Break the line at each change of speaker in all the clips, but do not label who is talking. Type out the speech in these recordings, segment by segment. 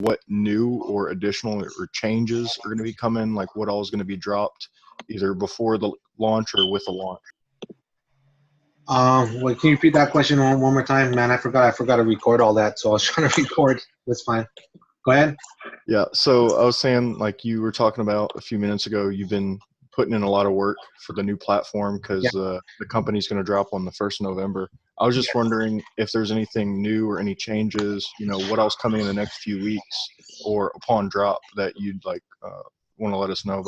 what new or additional or changes are going to be coming, like what all is going to be dropped either before the launch or with the launch?
Wait, can you repeat that question one more time, man? I forgot to record all that, so I was trying to record. That's fine. Go ahead.
Yeah, so I was saying, like you were talking about a few minutes ago, you've been putting in a lot of work for the new platform because
Yeah.
the company's going to drop on the 1st of November. I was just wondering if there's anything new or any changes, what else coming in the next few weeks or upon drop that you'd like want to let us know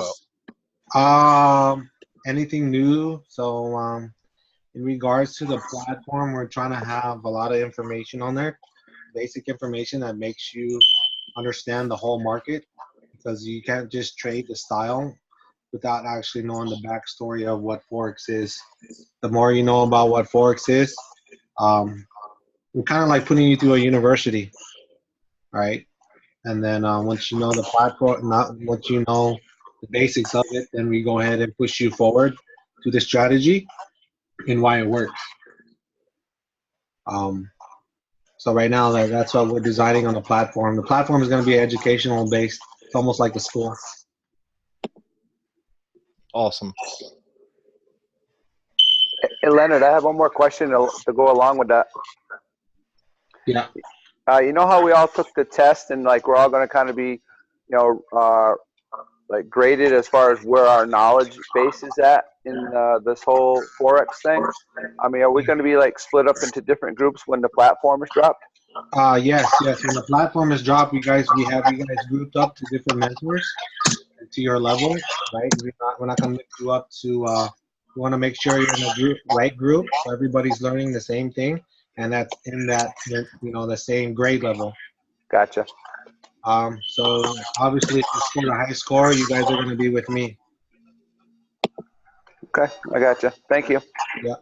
about.
Anything new? So, in regards to the platform, we're trying to have a lot of information on there, basic information that makes you understand the whole market, because you can't just trade the style without actually knowing the backstory of what Forex is. The more you know about what Forex is, um, we're kind of like putting you through a university, right? And then once you know the platform, not once you know the basics of it, then we go ahead and push you forward to the strategy and why it works. Um, so right now, that's what we're designing on the platform. The platform is going to be educational based. It's almost like a school.
Awesome.
Hey, Leonard, I have one more question to go along with that.
Yeah.
You know how we all took the test and like we're all going to kind of be, like graded as far as where our knowledge base is at in this whole Forex thing? I mean, are we going to be like split up into different groups when the platform is dropped?
Yes. When the platform is dropped, we have you guys grouped up to different mentors to your level, right? We're not going to mix you up to. We want to make sure you're in the right group, so everybody's learning the same thing, and that's in that the same grade level.
Gotcha.
So obviously, if you score a high score, you guys are going to be with me.
Okay, I gotcha. Thank you.
Yeah.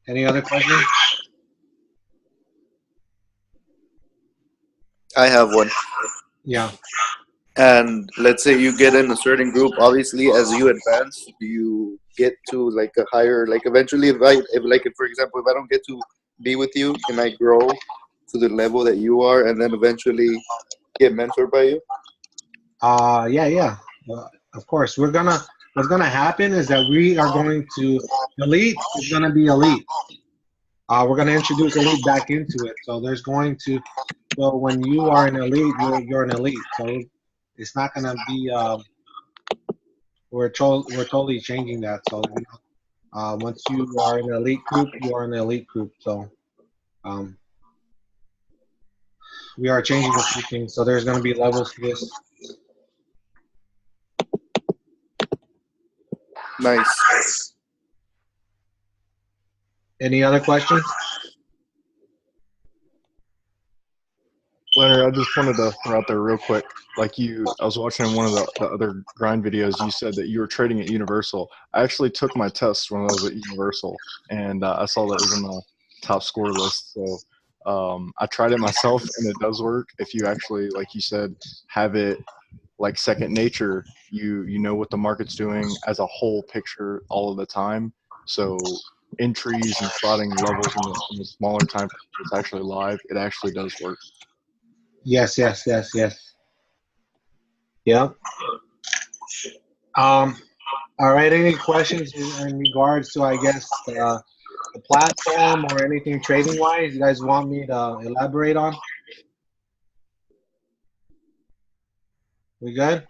Any other questions?
I have one.
Yeah.
And let's say you get in a certain group, obviously as you advance, you get to like a higher, like eventually if for example, if I don't get to be with you, can I grow to the level that you are and then eventually get mentored by you?
Yeah. Of course, what's gonna happen is that we are going to elite is gonna be elite. We're gonna introduce elite back into it. So when you are an elite, you're an elite. So it's not gonna be we're totally changing that. So once you are in an elite group, you are in the elite group. So um, we are changing a few things. So there's gonna be levels to this.
Nice.
Any other questions?
Leonard, I just wanted to throw out there real quick. I was watching one of the other grind videos. You said that you were trading at Universal. I actually took my test when I was at Universal, and I saw that it was in the top score list. So I tried it myself, and it does work. If you actually, like you said, have it like second nature, you know what the market's doing as a whole picture all of the time. So entries and spotting levels in the smaller time it's actually live, it actually does work.
Yes. Yeah. All right. Any questions in regards to, I guess, the platform or anything trading wise? You guys want me to elaborate on? We good?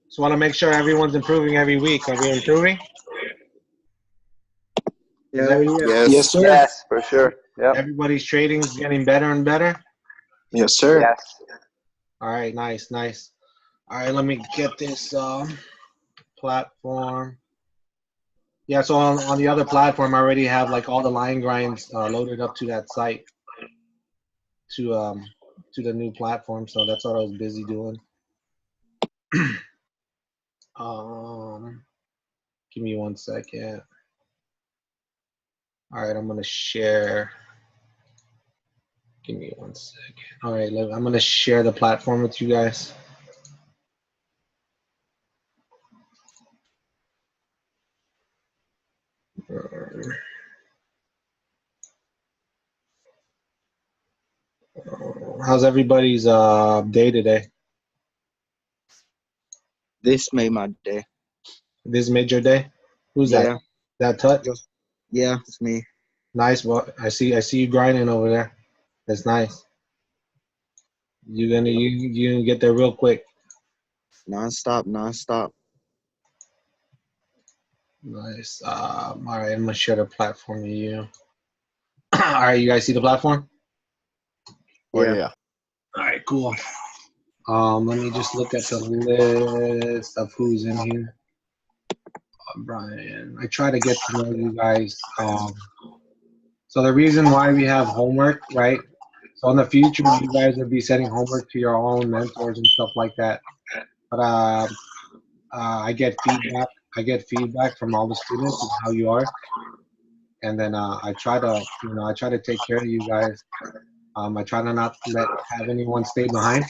Just want to make sure everyone's improving every week. Are we improving? Is
Yes.
sir.
Yes, for sure. Yep.
everybody's trading is getting better and better?
Yes, sir.
Yes.
All right. Nice. All right. Let me get this platform. Yeah, so on the other platform, I already have like all the line grinds loaded up to that site to the new platform. So that's what I was busy doing. Give me 1 second. All right, I'm gonna share. Give me 1 second. All right, I'm gonna share the platform with you guys. How's everybody's day today?
This made my day.
This made your day? Who's
Yeah.
that? That Tut?
Yeah, it's me.
Nice. Well, I see you grinding over there. That's nice. You gonna get there real quick.
Non-stop.
Nice. All right, I'm gonna share the platform with you. All right, you guys see the platform?
Oh
Yeah.
yeah.
All right, cool. Let me just look at the list of who's in here. Brian, I try to get to know you guys. So the reason why we have homework, right? So in the future, you guys will be sending homework to your own mentors and stuff like that. But I get feedback. I get feedback from all the students and how you are, and then I try to take care of you guys. I try to not have anyone stay behind.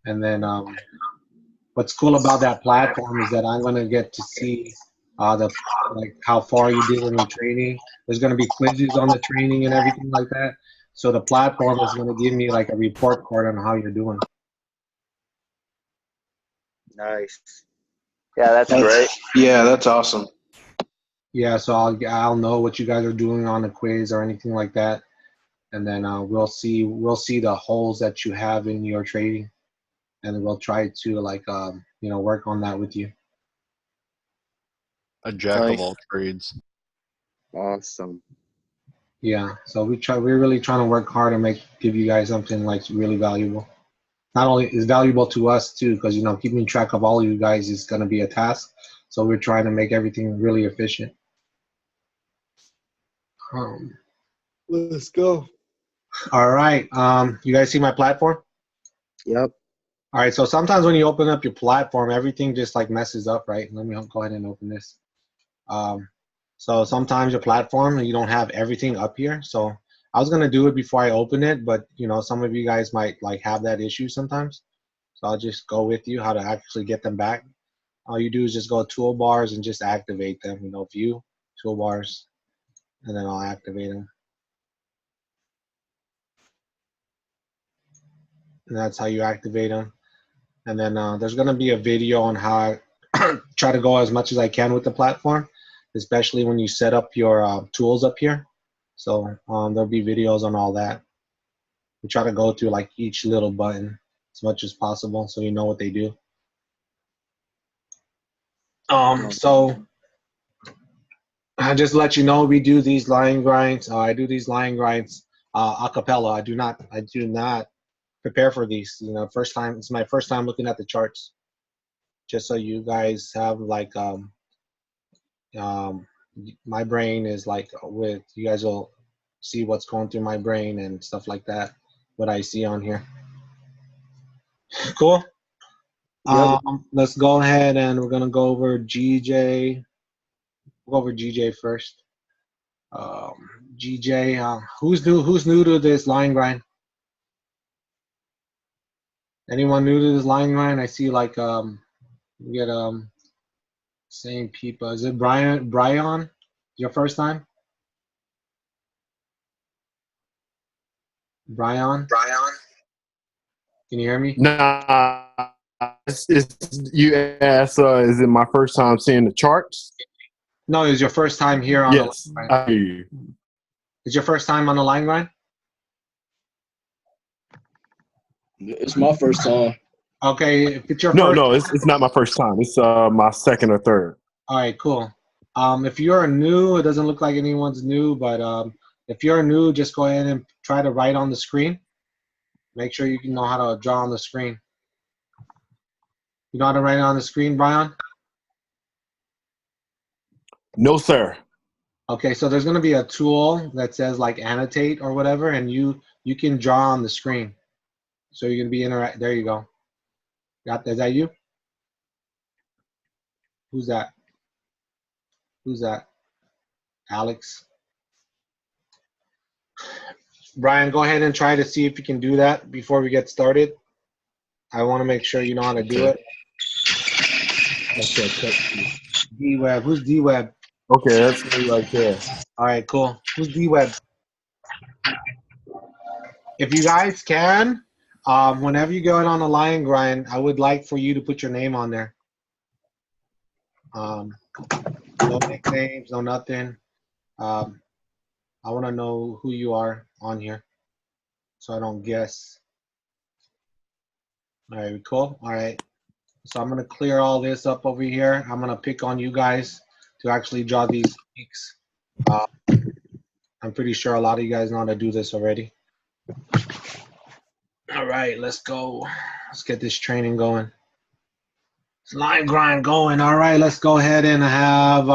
And then what's cool about that platform is that I'm gonna get to see how far you did in the training. There's gonna be quizzes on the training and everything like that. So the platform is gonna give me like a report card on how you're doing.
Nice.
Yeah, that's great.
Yeah, that's awesome.
Yeah, so I'll know what you guys are doing on the quiz or anything like that, and then we'll see the holes that you have in your trading, and we'll try to work on that with you.
A jack
Nice.
of all trades.
Awesome.
Yeah, so we're really trying to work hard and give you guys something like really valuable. Not only is valuable to us too, because keeping track of all of you guys is going to be a task. So we're trying to make everything really efficient.
Let's go.
All right. You guys see my platform?
Yep.
All right. So sometimes when you open up your platform, everything just like messes up, right? Let me go ahead and open this. So sometimes your platform, you don't have everything up here. So I was gonna do it before I open it, but some of you guys might have that issue sometimes. So I'll just go with you how to actually get them back. All you do is just go to toolbars and just activate them. View, toolbars, and then I'll activate them. And that's how you activate them. And then there's gonna be a video on how I try to go as much as I can with the platform, especially when you set up your tools up here. So there'll be videos on all that. We try to go through each little button as much as possible so you know what they do. So I just let you know we do these line grinds. I do these line grinds a cappella. I do not prepare for these. It's my first time looking at the charts. Just so you guys have my brain is you guys will see what's going through my brain and stuff like that, what I see on here. Cool.
Yep.
Let's go ahead and we're gonna go over GJ. We'll go over GJ first. GJ, who's new to this line grind? Anyone new to this line grind? I see we get same people. Is it Brian? Your first time? Brian? Can you hear me?
Nah, it's you asked, is it my first time seeing the charts?
No, it's your first time here on
Yes,
the line
I
grind.
hear you.
It's your first time on the line grind?
It's my first time.
Okay, if it's your
No,
first
it's not my first time. It's my second or third.
All right, cool. If you're new, it doesn't look like anyone's new, but if you're new, just go ahead and try to write on the screen. Make sure you know how to draw on the screen. You know how to write on the screen, Brian?
No, sir.
Okay, so there's going to be a tool that says annotate or whatever, and you can draw on the screen. So you're going to be there you go. Is that you? Who's that? Alex? Brian, go ahead and try to see if you can do that before we get started. I want to make sure you know how to do it.
Okay,
D-Web. Who's D-Web?
okay, that's me right there.
All right, cool. Who's D-Web? If you guys can, whenever you go on a lion grind, I would like for you to put your name on there. No nicknames, no nothing. I want to know who you are on here, so I don't guess. All right, cool. All right. So I'm gonna clear all this up over here. I'm gonna pick on you guys to actually draw these peaks. I'm pretty sure a lot of you guys know how to do this already. All right, let's go. Let's get this training going. It's line grind going. All right, let's go ahead and have.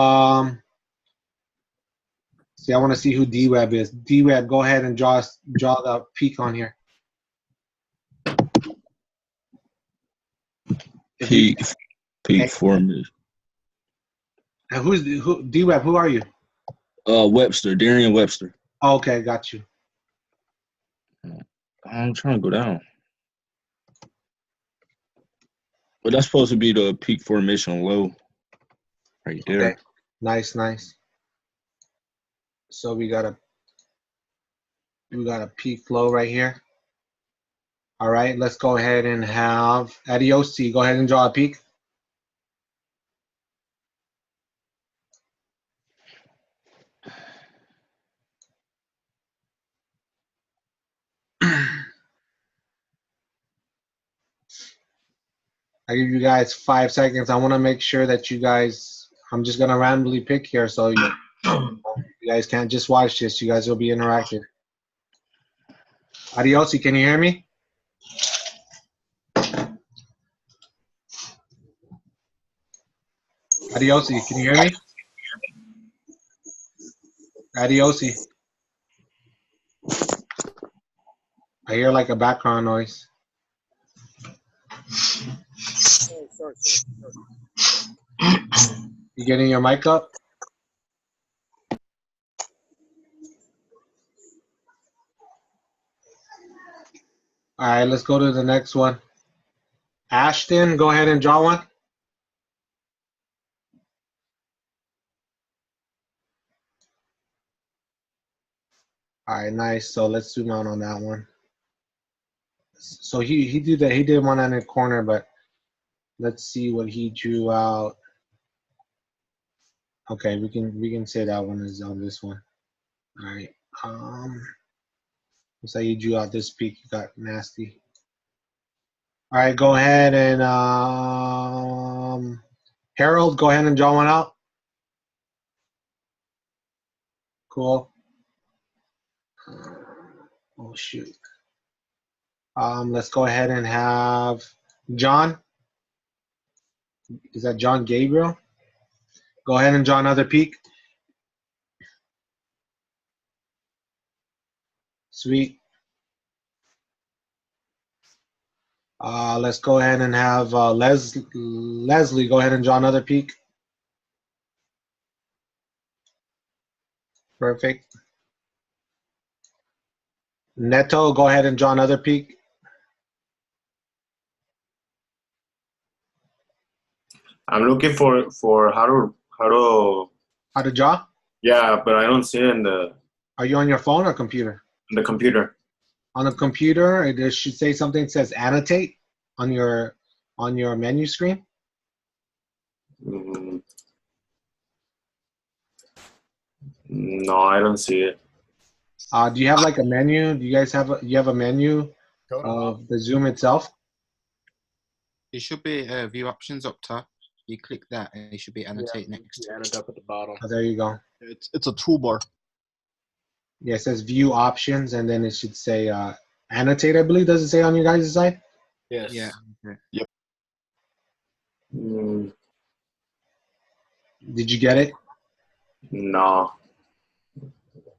See, I want to see who D-Web is. D-Web, go ahead and draw the peak on here.
Peak formation.
And who D-Web? Who are you?
Webster, Darian Webster.
Oh, okay, got you.
I'm trying to go down. But that's supposed to be the peak formation low. Right there.
Okay. Nice, nice. So we got a peak low right here. All right, let's go ahead and have Adiosi. Go ahead and draw a peak. I give you guys 5 seconds. I want to make sure that you guys, I'm just going to randomly pick here so you guys can't just watch this. You guys will be interactive. Adiosi, can you hear me? Adiosi, can you hear me? Adiosi. I hear like a background noise. You getting your mic up? All right, let's go to the next one. Ashton, go ahead and draw one. All right, nice. So let's zoom out on that one. So he did that. He did one on the corner, but let's see what he drew out. Okay, we can say that one is on this one. All right. Looks like you drew out this peak. You got nasty. All right, go ahead and Harold, go ahead and draw one out. Cool. Oh shoot. Let's go ahead and have John. Is that John Gabriel? Go ahead and draw another peak. Sweet. Let's go ahead and have Leslie. Go ahead and draw another peak. Perfect. Neto, go ahead and draw another peak.
I'm looking for how
to draw?
Yeah, but I don't see it in the.
Are you on your phone or computer?
The computer.
On the computer, it should say something that says annotate on your menu screen.
No, I don't see it.
Do you have like a menu? Do you guys have a menu of the Zoom itself?
It should be view options up top. You click that and it should be annotate next to it.
Up at the bottom.
Oh, there you go.
It's a toolbar.
Yeah, it says view options and then it should say annotate, I believe. Does it say on your guys' side?
Yes.
Yeah. Okay.
Yep.
Did you get it?
No.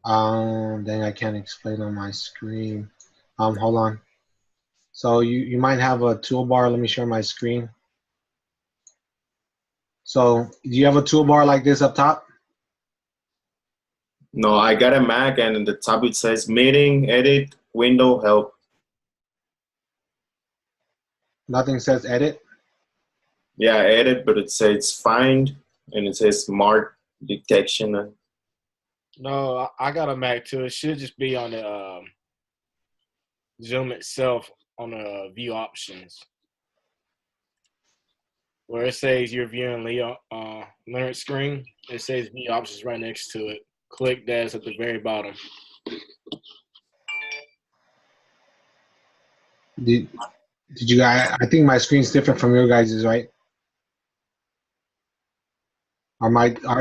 Dang, I can't explain on my screen. Hold on. So you might have a toolbar. Let me share my screen. So do you have a toolbar like this up top?
No, I got a Mac and in the top it says meeting, edit, window, help.
Nothing says edit?
Yeah, edit, but it says find and it says mark detection.
No, I got a Mac too. It should just be on the
Zoom itself on the view options. Where it says you're viewing Leonard's screen, it says view options right next to it. Click that at the very bottom.
Did you guys? I think my screen's different from your guys's, right?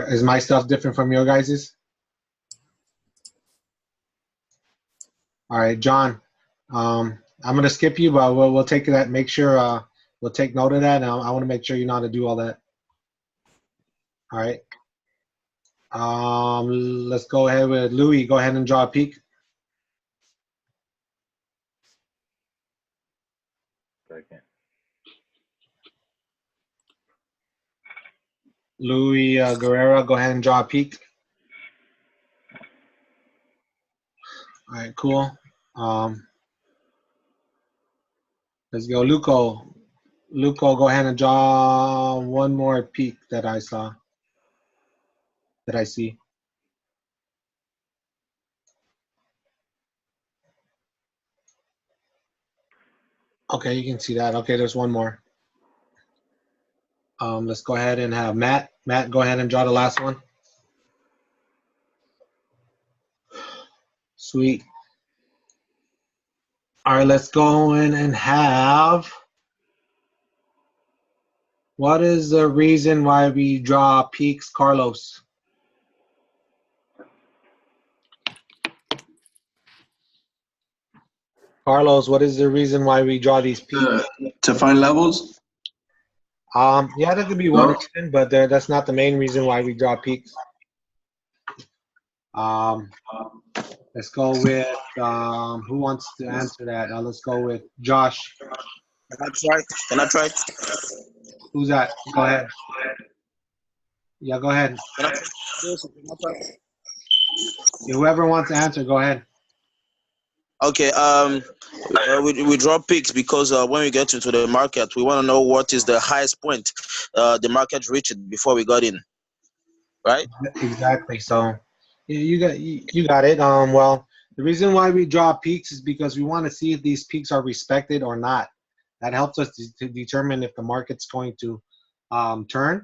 Is my stuff different from your guys's? All right, John. I'm gonna skip you, but we'll take that. Make sure we'll take note of that. And I want to make sure you know how to do all that. All right. Let's go ahead with Louis. Go ahead and draw a peak. Louis Guerrero, go ahead and draw a peak. All right, cool. Let's go, Luco. Luco, go ahead and draw one more peak that I saw. That I see. Okay, you can see that. Okay, there's one more. Let's go ahead and have Matt. Matt, go ahead and draw the last one. Sweet. All right, let's go in and have. What is the reason why we draw peaks, Carlos? Carlos, what is the reason why we draw these peaks?
To find levels?
Yeah, that could be one reason, but that's not the main reason why we draw peaks. Let's go with, who wants to answer that? Let's go with Josh.
Can I try?
Who's that? Go ahead. Yeah, go ahead. Whoever wants to answer, go ahead.
Okay, we draw peaks because when we get into the market, we want to know what is the highest point the market reached before we got in, right?
Exactly. So you got it. Well, the reason why we draw peaks is because we want to see if these peaks are respected or not. That helps us to determine if the market's going to turn,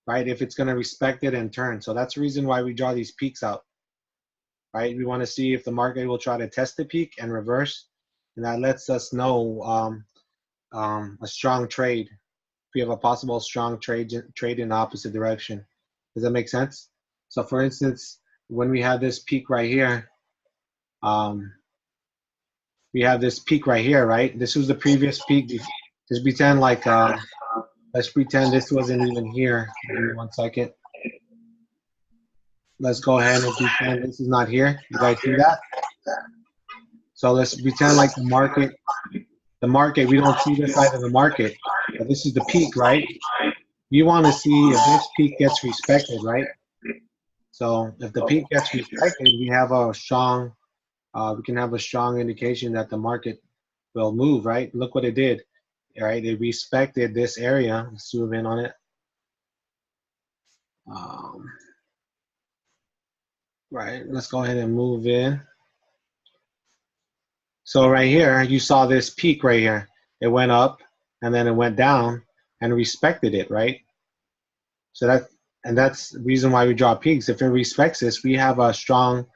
right? If it's going to respect it and turn. So that's the reason why we draw these peaks out. Right, we want to see if the market will try to test the peak and reverse, and that lets us know a strong trade. If we have a possible strong trade in the opposite direction. Does that make sense? So, for instance, when we have this peak right here, we have this peak right here, right? This was the previous peak. Just pretend like let's pretend this wasn't even here. Give me 1 second. Let's go ahead and pretend this is not here. You guys see that? So let's pretend like the market, we don't see this side of the market, but this is the peak, right? You want to see if this peak gets respected, right? So if the peak gets respected, we have a strong, we can have a strong indication that the market will move, right? Look what it did, right? It respected this area. Let's zoom in on it. Right, let's go ahead and move in. So right here, you saw this peak right here. It went up and then it went down and respected it, right? So that's the reason why we draw peaks. If it respects this, we have a strong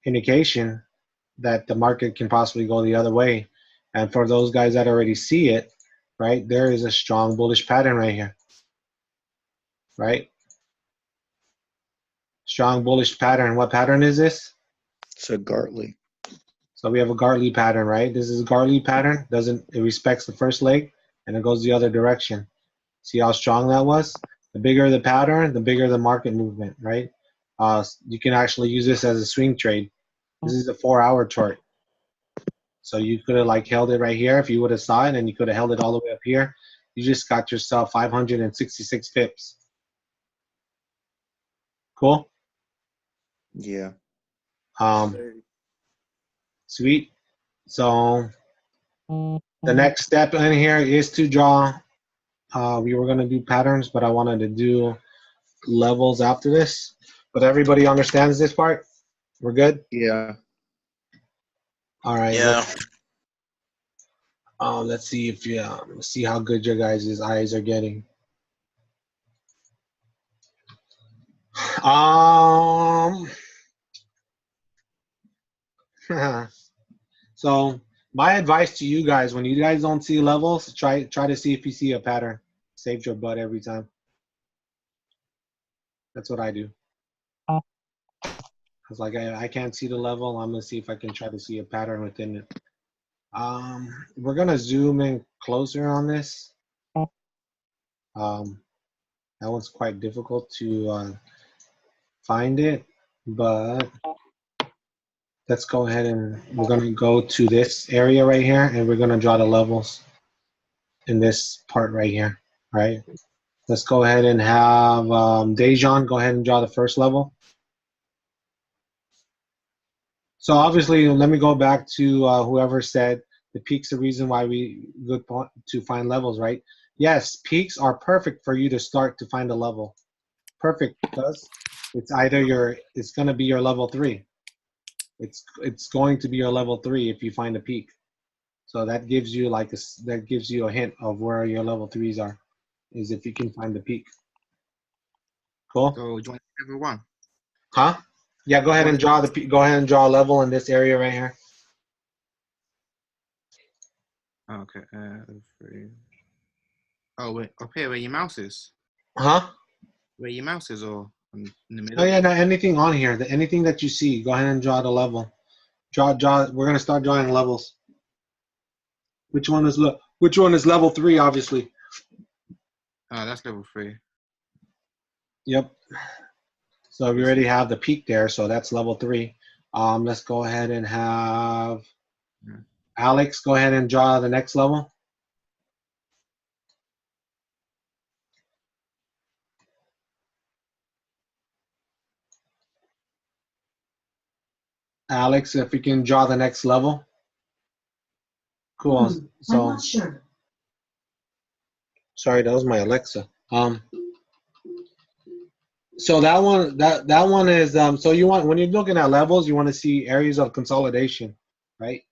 indication that the market can possibly go the other way. And for those guys that already see it, right, there is a strong bullish pattern right here, right? Strong bullish pattern. What pattern is this?
It's a Gartley.
So we have a Gartley pattern, right? This is a Gartley pattern. It respects the first leg and it goes the other direction. See how strong that was? The bigger the pattern, the bigger the market movement, right? You can actually use this as a swing trade. This is a 4-hour chart. So you could have like held it right here if you would have saw it, and you could have held it all the way up here. You just got yourself 566 pips. Cool?
Yeah.
Sweet. So the next step in here is to draw. We were going to do patterns, but I wanted to do levels after this. But everybody understands this part? We're good?
Yeah.
All right.
Yeah.
Let's see if let's see how good your guys' eyes are getting. So my advice to you guys, when you guys don't see levels, try to see if you see a pattern. Saves your butt every time. That's what I do. I was like, I can't see the level. I'm gonna see if I can try to see a pattern within it. We're gonna zoom in closer on this. That one's quite difficult to find it, but let's go ahead and we're gonna go to this area right here, and we're gonna draw the levels in this part right here, right? Let's go ahead and have Dejan go ahead and draw the first level. So obviously, let me go back to whoever said the peak's the reason why we look to find levels, right? Yes, peaks are perfect for you to start to find a level. Perfect, because it's either it's going to be your level 3. It's going to be your level 3 if you find a peak. So that gives you that gives you a hint of where your level 3s are, is if you can find the peak. Cool.
So join level 1.
Huh? Yeah, go ahead and draw go ahead and draw a level in this area right here.
Okay. 3. Oh wait, up here where your mouse is.
Huh?
Where your mouse is, or in the middle?
Oh yeah, no, anything on here, anything that you see, go ahead and draw the level. Draw. We're gonna start drawing levels. Which one is level 3? Obviously.
Oh, that's level 3.
Yep. So we already have the peak there, so that's level 3. Let's go ahead and have Alex go ahead and draw the next level. Alex, if you can draw the next level. Cool. So, I'm not sure. Sorry, that was my Alexa. So that one is so you want, when you're looking at levels, you want to see areas of consolidation, right?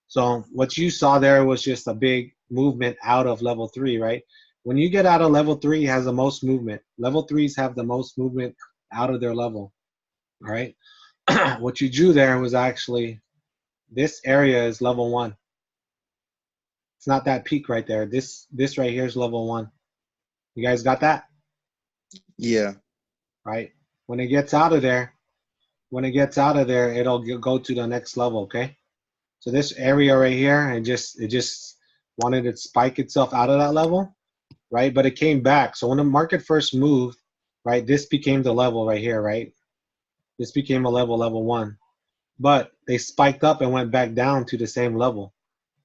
So what you saw there was just a big movement out of level 3, right? When you get out of level 3, it has the most movement. Level 3s have the most movement out of their level, all right? What you drew there was actually, this area is level 1. It's not that peak right there. This right here is level 1. You guys got that?
Yeah.
Right? When it gets out of there, it'll go to the next level, okay? So this area right here, it just wanted to spike itself out of that level, right? But it came back. So when the market first moved, right, this became the level right here, right? This became a level 1. But they spiked up and went back down to the same level.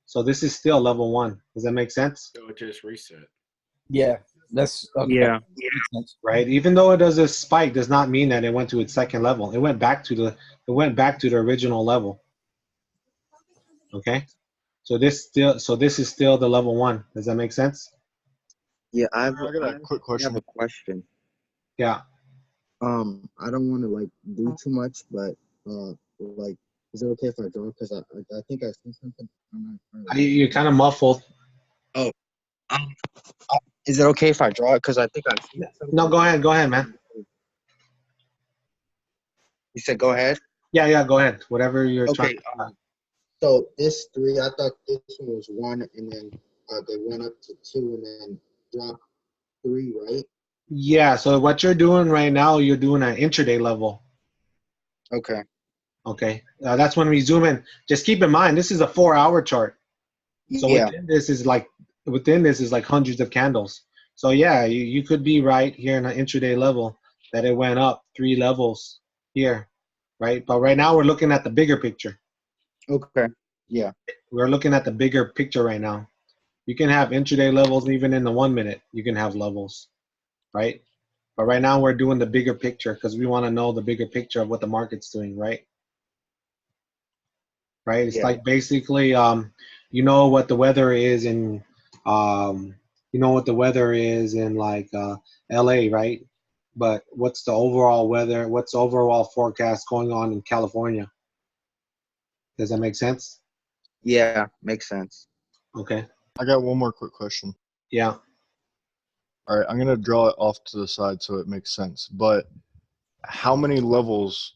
So this is still level 1. Does that make sense?
So it just reset.
Yeah, that's okay.
Yeah.
Right. Even though it does a spike, does not mean that it went to its second level. It went back to the original level. Okay. So this is still the level 1. Does that make sense?
Yeah,
I got a quick
I
question.
have a question.
Yeah.
I don't want to like do too much, but like, is it okay if I draw? Because I think I see something.
You're kind of muffled.
Oh, is it okay if I draw it? Because I think I see something.
No, go ahead, man.
You said go ahead.
Yeah, go ahead. Whatever you're
Okay.
trying.
So this 3, I thought this one was 1, and then they went up to 2, and then dropped 3, right?
Yeah. So what you're doing right now, you're doing an intraday level.
Okay.
Okay. That's when we zoom in. Just keep in mind, this is a 4-hour chart. So
Yeah.
within this is like hundreds of candles. So yeah, you could be right here in an intraday level that it went up 3 levels here, right? But right now we're looking at the bigger picture.
Okay. Yeah.
We're looking at the bigger picture right now. You can have intraday levels even in the 1 minute. You can have levels, right? But right now we're doing the bigger picture because we want to know the bigger picture of what the market's doing, right? Right? It's like basically, you know what the weather is in, like LA, right? But what's the overall weather? What's the overall forecast going on in California? Does that make sense?
Yeah, makes sense.
Okay.
I got one more quick question.
Yeah.
All right, I'm gonna draw it off to the side so it makes sense. But how many levels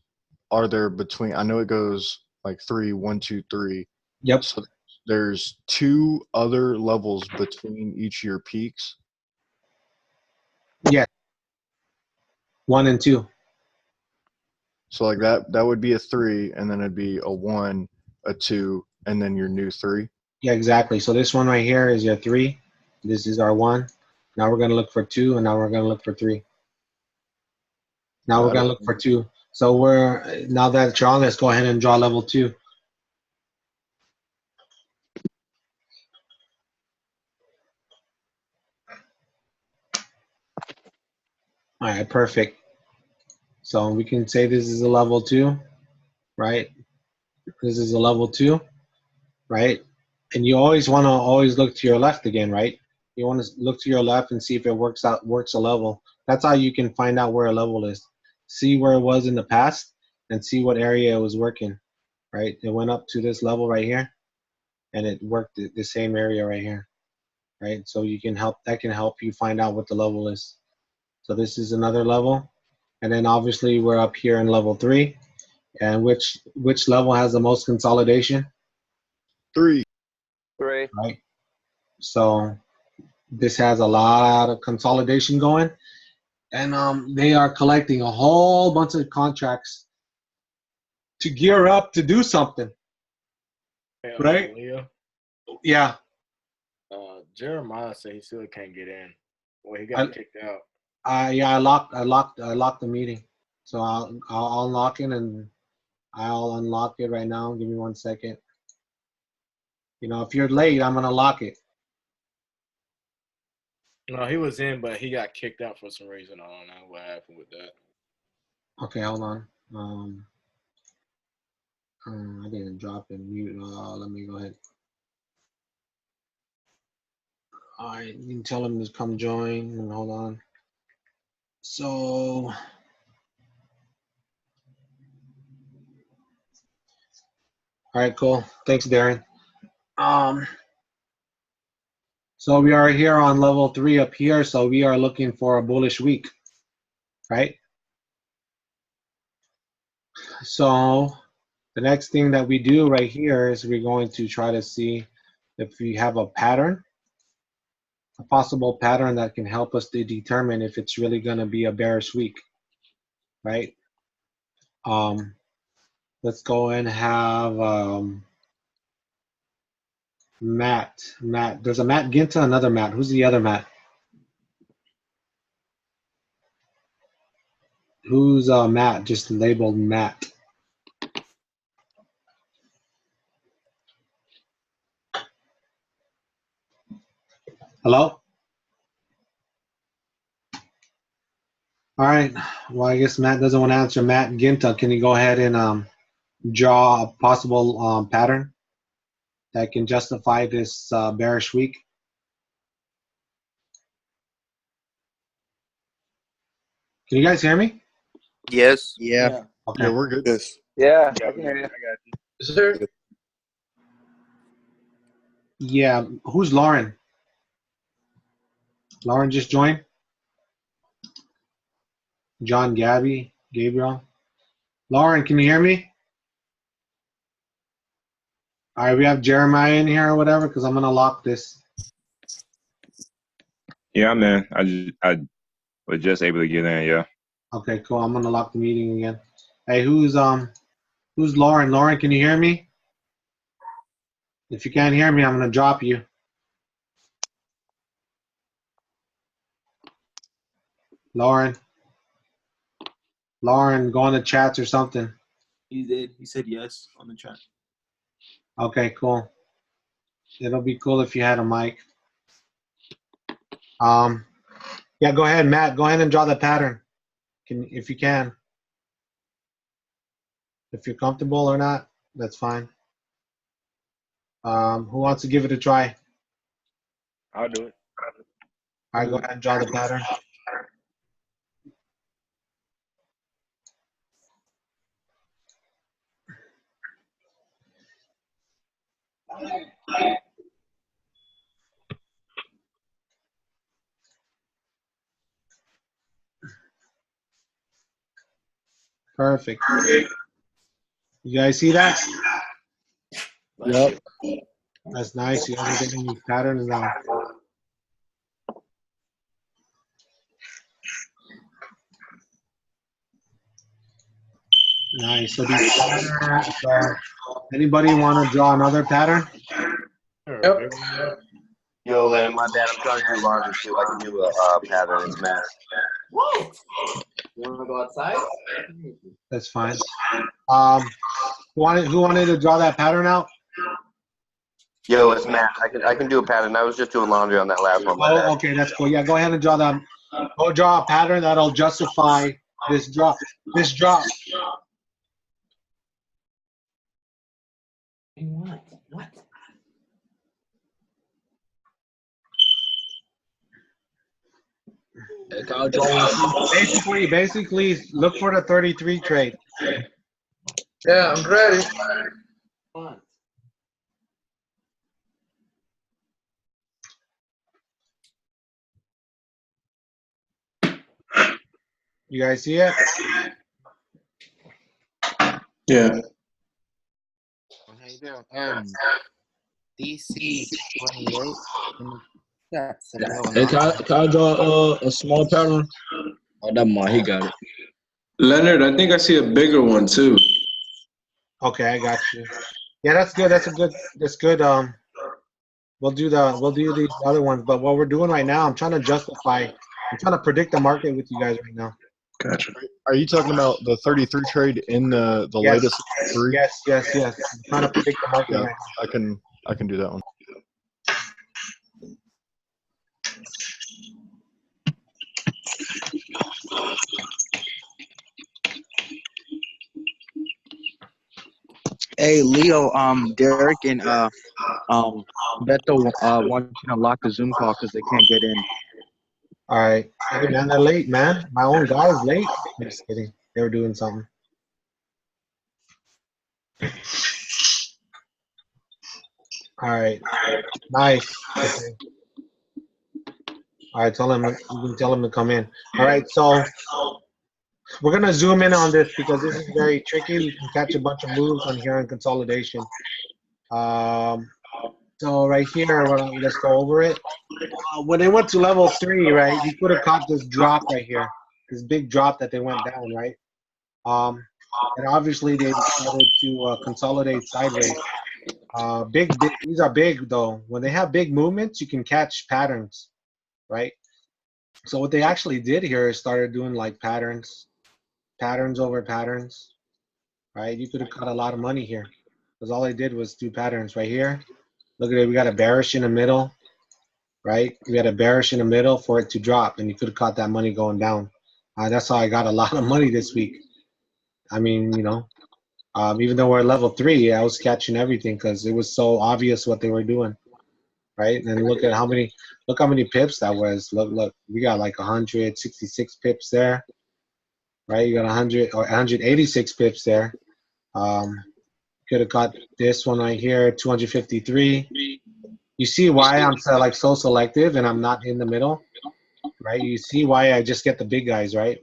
are there between? I know it goes like 3, 1, 2, 3.
Yep.
So there's 2 other levels between each of your peaks.
Yeah. 1 and 2.
So like that would be a 3, and then it'd be a 1, a 2, and then your new 3.
Yeah, exactly. So this one right here is your 3. This is our 1. Now we're gonna look for 2, and now we're gonna look for 3. Now we're
Got
gonna
it.
look for 2. So now that you're on, let's go ahead and draw level 2. All right, perfect. So we can say this is a level 2, right? This is a level 2, right? And you always want to look to your left again, right? You want to look to your left and see if it works a level. That's how you can find out where a level is. See where it was in the past and see what area it was working, right? It went up to this level right here, and it worked the same area right here, right? So that can help you find out what the level is. So this is another level, and then obviously we're up here in level 3. And which level has the most consolidation?
3.
3.
Right. So this has a lot of consolidation going, and they are collecting a whole bunch of contracts to gear up to do something.
Hey,
Right?
Leo,
Yeah.
Jeremiah said he still can't get in. Well, he
I-
got kicked out.
Yeah. I locked the meeting. So I'll unlock it, and I'll unlock it right now. Give me 1 second. If you're late, I'm gonna lock it.
No, he was in, but he got kicked out for some reason. I don't know what happened with that.
Okay, hold on. I didn't drop and mute. Let me go ahead. All right, you can tell him to come join. And hold on. So, all right, cool. Thanks, Darren. So we are here on level 3 up here. So we are looking for a bullish week, right? So the next thing that we do right here is we're going to try to see if we have a pattern, a possible pattern that can help us to determine if it's really going to be a bearish week, right? Let's go and have Matt. There's a Matt Ginta, another Matt. Who's the other Matt? Who's Matt? Just labeled Matt. Hello? All right. Well, I guess Matt doesn't want to answer. Matt Ginta, can you go ahead and draw a possible pattern that can justify this bearish week? Can you guys hear me?
Yes.
Yeah.
Okay.
Yeah, we're good.
Yes.
Yeah, I can hear you.
Sir?
Yeah. Who's Lauren? Lauren just joined? John, Gabriel. Lauren, can you hear me? All right, we have Jeremiah in here or whatever, because I'm going to lock this.
Yeah, man. I was just able to get in. Yeah.
Okay, cool. I'm going to lock the meeting again. Hey, who's Lauren? Lauren, can you hear me? If you can't hear me, I'm going to drop you. Lauren, go on the chats or something.
He did. He said yes on the chat.
Okay, cool. It'll be cool if you had a mic. Yeah, go ahead, Matt. Go ahead and draw the pattern, if you can. If you're comfortable or not, that's fine. Who wants to give it a try?
I'll do it.
All right, go ahead and draw the pattern. Perfect. You guys see that?
Yep.
That's nice. You guys are getting these patterns down. Nice. So these patterns, anybody want to draw another pattern?
Yep.
Yo, Lennon, my bad. I'm trying to do laundry too. I can do a pattern. It's Matt.
What? You want to go outside?
That's fine. Who wanted to draw that pattern out?
Yo, it's Matt. I can do a pattern. I was just doing laundry on that last one. My bad.
Oh, okay, that's cool. Yeah, go ahead and draw that. Go draw a pattern that'll justify this drop. This drop.
What? What?
Basically, look for the 33 trade.
Yeah, I'm ready.
What?
You guys see it?
Yeah.
How you doing? DC 28. That's a low
Hey, can I draw a small pattern? Oh, never mind. He got it.
Leonard, I think I see a bigger one too.
Okay, I got you. Yeah, that's good. That's good. We'll do these other ones, but what we're doing right now, I'm trying to predict the market with you guys right now.
Gotcha.
Are you talking about the 33 trade in the
Yes.
latest three?
Yes. I'm trying to predict the market
Yeah,
right now.
I can do that one.
Hey, Leo, Derek and Beto want you to lock the Zoom call because they can't get in.
All right. Hey, man, they're late, man. My own guy is late. I'm just kidding. They were doing something. All right. Nice. Okay. All right. You can tell them to come in. All right. So we're going to zoom in on this because this is very tricky. You can catch a bunch of moves on here in consolidation. So right here, let's go over it. When they went to level 3, right, you could have caught this drop right here, this big drop that they went down, right? And obviously they decided to consolidate sideways. Big, these are big though. When they have big movements, you can catch patterns, right? So what they actually did here is started doing like patterns over patterns, right? You could have caught a lot of money here because all they did was do patterns right here. Look at it, we got a bearish in the middle, right? We had a bearish in the middle for it to drop, and you could have caught that money going down. That's how I got a lot of money this week. I mean, you know, even though we're at level 3, I was catching everything because it was so obvious what they were doing, right? And look at how many pips that was. Look, we got like 166 pips there, right? You got 100 or 186 pips there. Could have caught this one right here, 253. You see why I'm so selective and I'm not in the middle, right? You see why I just get the big guys, right?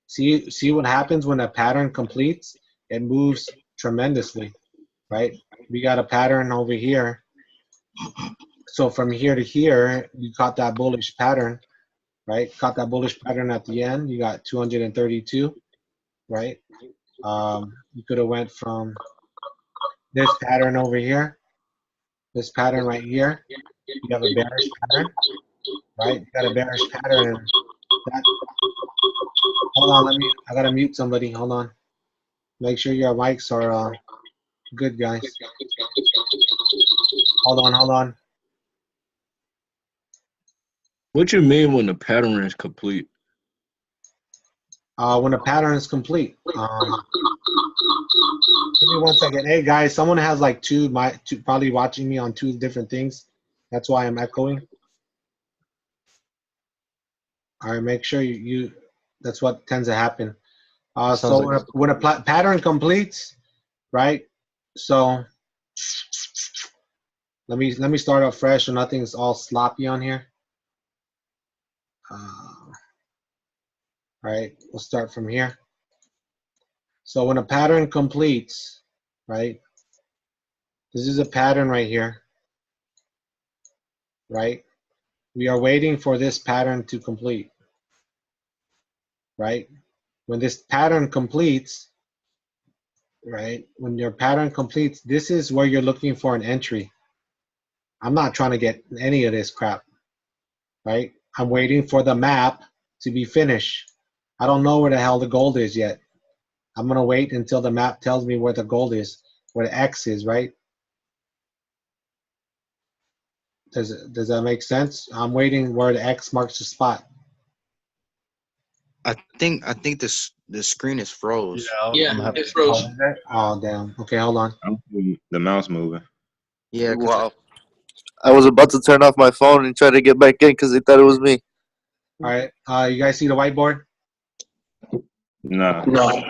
See what happens when a pattern completes? It moves tremendously, right? We got a pattern over here. So from here to here, you caught that bullish pattern, right? Caught that bullish pattern at the end. You got 232, right? You could have went from this pattern over here, this pattern right here. You have a bearish pattern, right? You got a bearish pattern. And hold on, I gotta mute somebody. Hold on. Make sure your mics are good, guys. Hold on.
What you mean when the pattern is complete?
When a pattern is complete. Give me 1 second. Hey guys, someone has like two probably watching me on 2 different things. That's why I'm echoing. All right, make sure you that's what tends to happen. So like when a pattern completes, right? So Let me start off fresh so nothing's all sloppy on here. All right, we'll start from here. So when a pattern completes, right? This is a pattern right here, right? We are waiting for this pattern to complete, right? When this pattern completes, right? When your pattern completes, this is where you're looking for an entry. I'm not trying to get any of this crap, right? I'm waiting for the map to be finished. I don't know where the hell the gold is yet. I'm gonna wait until the map tells me where the gold is, where the X is, right? Does that make sense? I'm waiting where the X marks the spot.
I think the screen is froze.
Yeah, it's frozen.
Oh damn. Okay, hold on.
The mouse moving.
Yeah.
Wow. I was about to turn off my phone and try to get back in because they thought it was me.
All right. You guys see the whiteboard?
No.
No.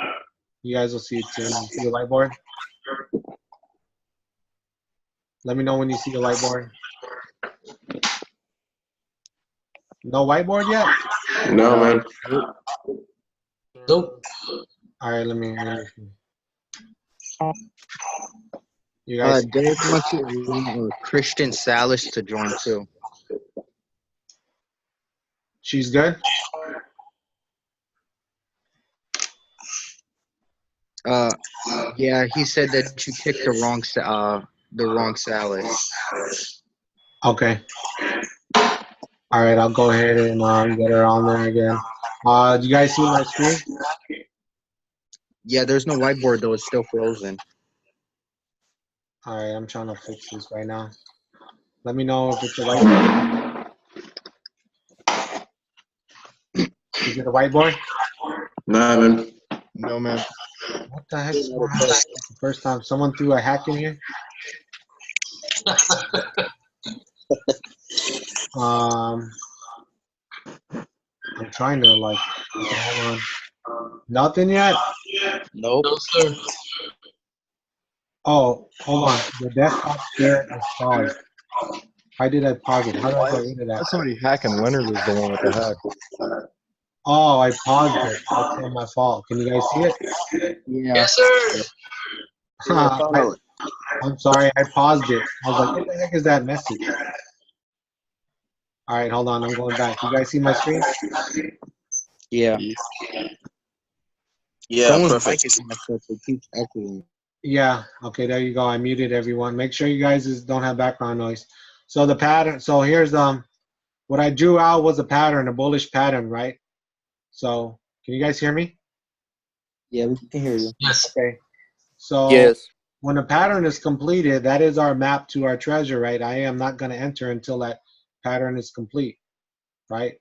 You guys will see it soon. You see the whiteboard? Let me know when you see the whiteboard. No whiteboard yet?
No, man.
Nope.
All right, let me see. You guys.
Derek wants Christian Salis to join too.
She's good?
Yeah, he said that you picked the wrong Salis.
Okay. All right, I'll go ahead and get her on there again. Do you guys see my screen?
Yeah, there's no whiteboard though. It's still frozen.
All right, I'm trying to fix this right now. Let me know if it's a whiteboard. Is it a whiteboard?
Nah, man.
No, man.
What the heck is going on? The first time someone threw a hack in here? I'm trying to like, hold on. Nothing yet?
Nope.
No, sir.
Oh, hold on. The desktop share is paused. Why did I pause it? How do I get rid of that?
Somebody hacking Leonard is the one with the hack.
Oh, I paused it. That's not my fault. Can you guys see it?
Yeah.
Yes, sir.
I'm sorry, I paused it. I was like, what the heck is that message? All right, hold on. I'm going back. You guys see my screen?
Yeah.
Yeah,
Someone's
perfect.
mic is messed up. It keeps echoing.
Yeah. Okay, there you go. I muted everyone. Make sure you guys don't have background noise. So the pattern. So here's what I drew out was a pattern, a bullish pattern, right? So can you guys hear me?
Yeah, we can hear you.
Yes.
Okay. So
Yes.
when a pattern is completed, that is our map to our treasure, right? I am not going to enter until that pattern is complete, right?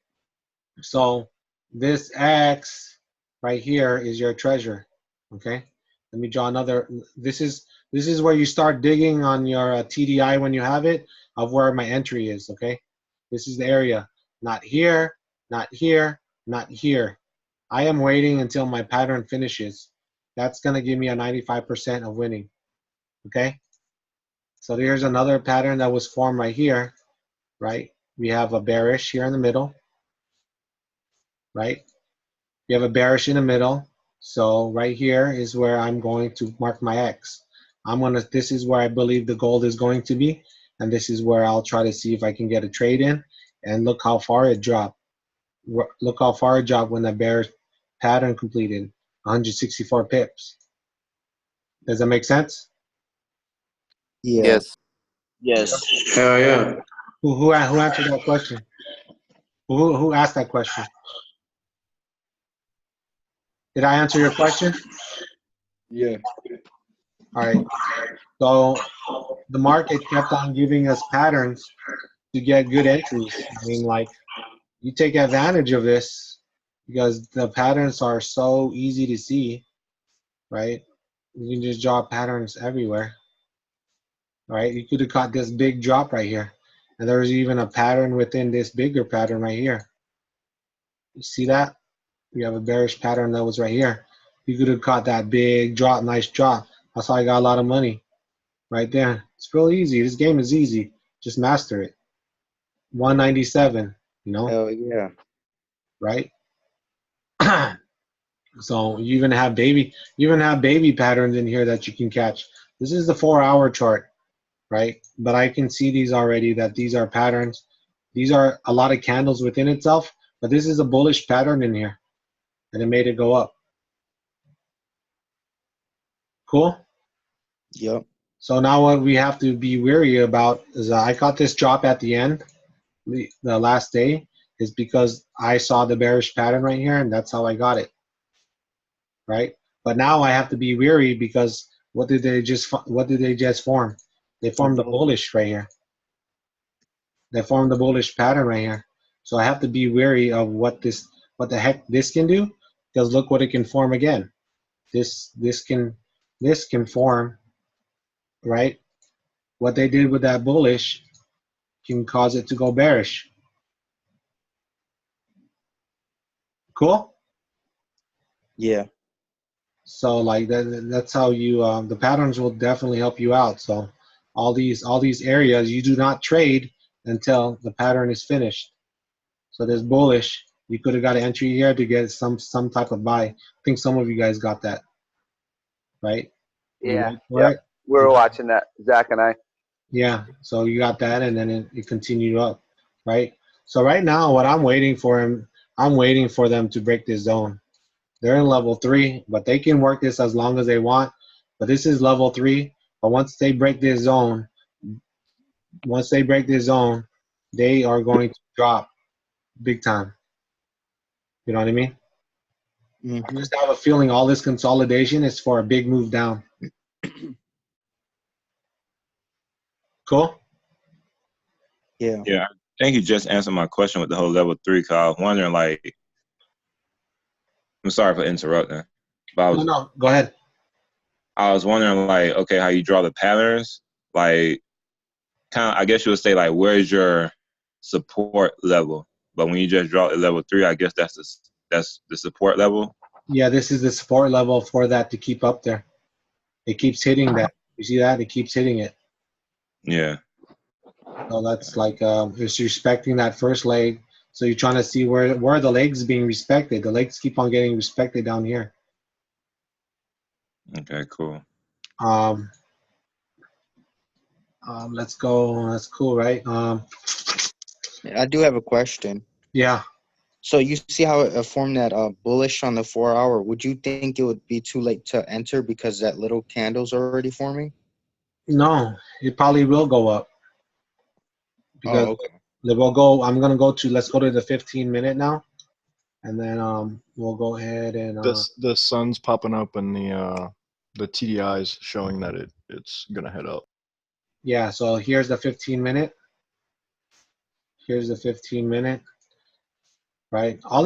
So this X right here is your treasure, okay? Let me draw another. This is where you start digging on your TDI when you have it of where my entry is, okay? This is the area. Not here, not here, not here. I am waiting until my pattern finishes. That's going to give me a 95% of winning, okay? So here's another pattern that was formed right here, right? We have a bearish here in the middle, right? We have a bearish in the middle. So right here is where I'm going to mark my X. This is where I believe the gold is going to be, and this is where I'll try to see if I can get a trade in, and look how far it dropped. Look how far it dropped when the bearish pattern completed, 164 pips. Does that make sense?
Yeah.
Yes.
Yes.
Hell yeah.
Who answered that question? Who asked that question? Did I answer your question?
Yeah.
All right. So the market kept on giving us patterns to get good entries. I mean, like, you take advantage of this because the patterns are so easy to see, right? You can just draw patterns everywhere, right? You could have caught this big drop right here. And there was even a pattern within this bigger pattern right here. You see that? We have a bearish pattern that was right here. You could have caught that big drop, nice drop. That's how I got a lot of money right there. It's real easy. This game is easy. Just master it. 197, you know?
Hell yeah.
Right? So you even have baby patterns in here that you can catch. This is the 4-hour chart, right? But I can see these already, that these are patterns. These are a lot of candles within itself, but this is a bullish pattern in here, and it made it go up. Cool?
Yep.
So now what we have to be wary about is I got this drop at the end, the last day, is because I saw the bearish pattern right here, and that's how I got it, right? But now I have to be wary because what did they just form? They formed the bullish right here. They formed the bullish pattern right here. So I have to be wary of what the heck this can do, because look what it can form again. This can form, right? What they did with that bullish can cause it to go bearish. Cool?
Yeah.
So like that's how you the patterns will definitely help you out. So all these areas you do not trade until the pattern is finished. So there's bullish. You could have got an entry here to get some type of buy. I think some of you guys got that, right?
Yeah. Yep. We were watching that, Zach and I.
Yeah. So you got that, and then it continued up, right? So right now, what I'm waiting for them to break this zone. They're in level 3, but they can work this as long as they want. But this is level 3. But once they break this zone, they are going to drop big time. You know what I mean? I just have a feeling all this consolidation is for a big move down. Cool?
Yeah.
Yeah, I think you just answered my question with the whole level 3, cause I was wondering, like, I'm sorry for interrupting, but
No, go ahead.
I was wondering, like, okay, how you draw the patterns, like, kind of, I guess you would say, like, where's your support level? But when you just draw the level 3, I guess that's the support level.
Yeah, this is the support level for that to keep up there. It keeps hitting that. You see that? It keeps hitting it.
Yeah.
So that's like it's respecting that first leg. So you're trying to see where the legs being respected. The legs keep on getting respected down here.
Okay, cool.
Let's go. That's cool, right?
I do have a question.
Yeah.
So you see how it formed that bullish on the 4-hour. Would you think it would be too late to enter because that little candle's already forming?
No, it probably will go up. Because we'll go. I'm gonna go to. Let's go to the 15-minute now, and then we'll go ahead and.
The sun's popping up and the TDI is showing that it's gonna head up.
Yeah. So here's the 15-minute. Here's the 15-minute. Right. All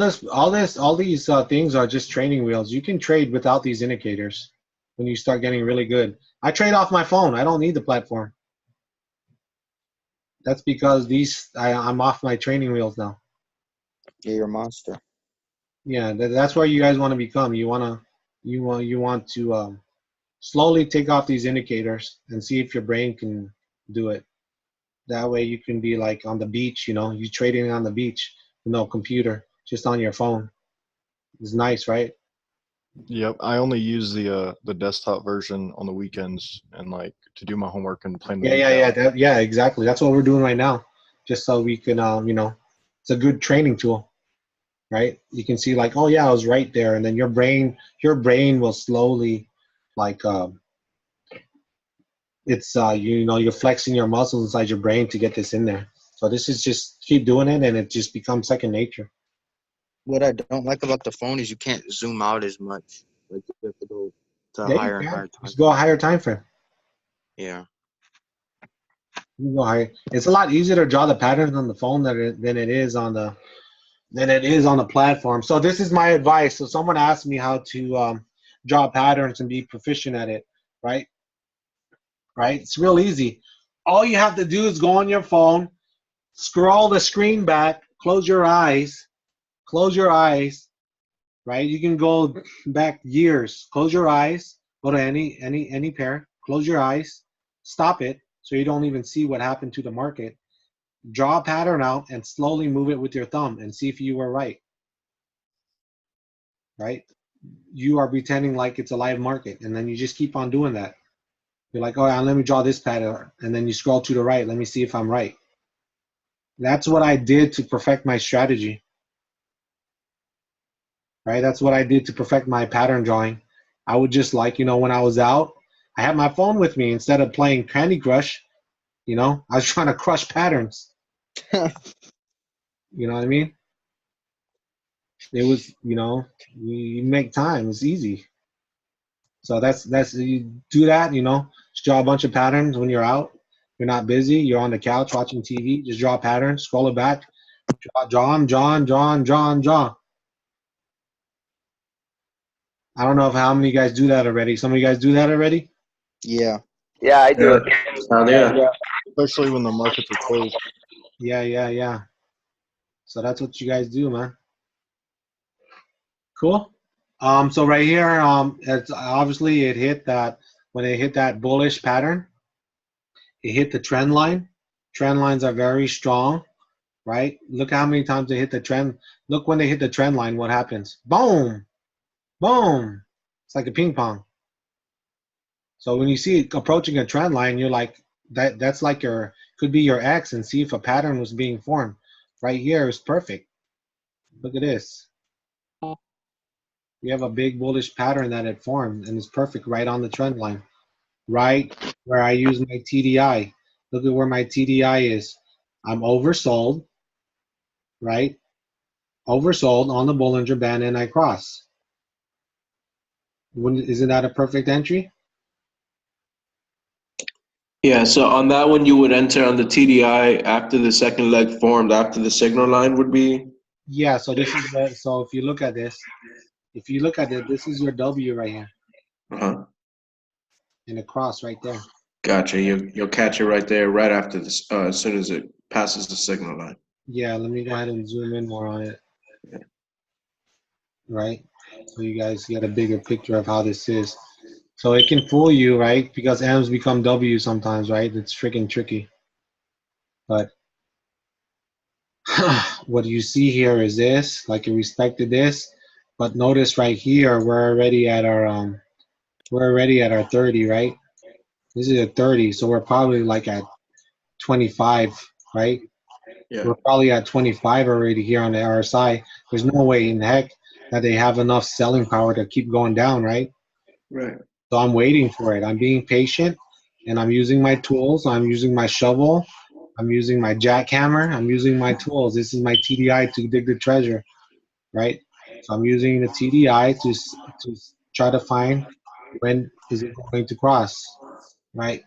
these things are just training wheels. You can trade without these indicators when you start getting really good. I trade off my phone. I don't need the platform. That's because I'm off my training wheels now.
Yeah, you're a monster.
Yeah, that's where you guys want to become. You want to slowly take off these indicators and see if your brain can do it. That way you can be like on the beach, you trading on the beach with no computer, just on your phone. It's nice, right?
Yep, I only use the desktop version on the weekends and like to do my homework and plan.
Yeah, exactly. That's what we're doing right now, just so we can, it's a good training tool, right? You can see like, oh yeah, I was right there, and then your brain will slowly, like, it's you're flexing your muscles inside your brain to get this in there. So this is just keep doing it, and it just becomes second nature.
What I don't like about the phone is you can't zoom out as much. Like you have to go to a higher and higher time.
Just go a higher time frame.
Yeah.
You go higher. It's a lot easier to draw the patterns on the phone than it is on the platform. So this is my advice. So someone asked me how to draw patterns and be proficient at it, right? Right? It's real easy. All you have to do is go on your phone, scroll the screen back, close your eyes, right? You can go back years. Close your eyes, go to any pair, close your eyes, stop it, so you don't even see what happened to the market. Draw a pattern out and slowly move it with your thumb and see if you were right. Right? You are pretending like it's a live market, and then you just keep on doing that. You're like, oh, yeah, let me draw this pattern, and then you scroll to the right. Let me see if I'm right. That's what I did to perfect my strategy. Right? That's what I did to perfect my pattern drawing. I would just like, when I was out, I had my phone with me instead of playing Candy Crush. I was trying to crush patterns. You know what I mean? It was, you make time. It's easy. So that's you do that. Just draw a bunch of patterns when you're out. You're not busy. You're on the couch watching TV. Just draw patterns. Scroll it back. Draw them. I don't know how many of you guys do that already. Some of you guys do that already?
Yeah.
Yeah, I do it.
Yeah.
Especially when the markets are closed.
Yeah. So that's what you guys do, man. Cool. So right here, it's obviously it hit that when it hit that bullish pattern, it hit the trend line. Trend lines are very strong, right? Look how many times they hit the trend. Look when they hit the trend line, what happens? Boom, boom. It's like a ping pong. So when you see it approaching a trend line, you're like, that's like could be your X, and see if a pattern was being formed. Right here is perfect. Look at this. We have a big bullish pattern that it formed, and it's perfect right on the trend line. Right where I use my TDI. Look at where my TDI is. I'm oversold, right? Oversold on the Bollinger Band, and I cross. Isn't that a perfect entry?
Yeah, so on that one, you would enter on the TDI after the second leg formed, after the signal line would be?
Yeah, so this is so if you look at this, this is your W right here.
Uh-huh.
And a cross right there.
Gotcha. You'll catch it right there, right after this, as soon as it passes the signal line.
Yeah, let me go ahead and zoom in more on it. Right? So you guys get a bigger picture of how this is. So it can fool you, right? Because M's become W sometimes, right? It's freaking tricky. But what you see here is this, like it respected this. But notice right here, we're already at our 30, right? This is a 30, so we're probably like at 25, right?
Yeah.
We're probably at 25 already here on the RSI. There's no way in heck that they have enough selling power to keep going down, right?
Right.
So I'm waiting for it. I'm being patient, and I'm using my tools. I'm using my shovel. I'm using my jackhammer. I'm using my tools. This is my TDI to dig the treasure, right? So I'm using the TDI to try to find when is it going to cross, right?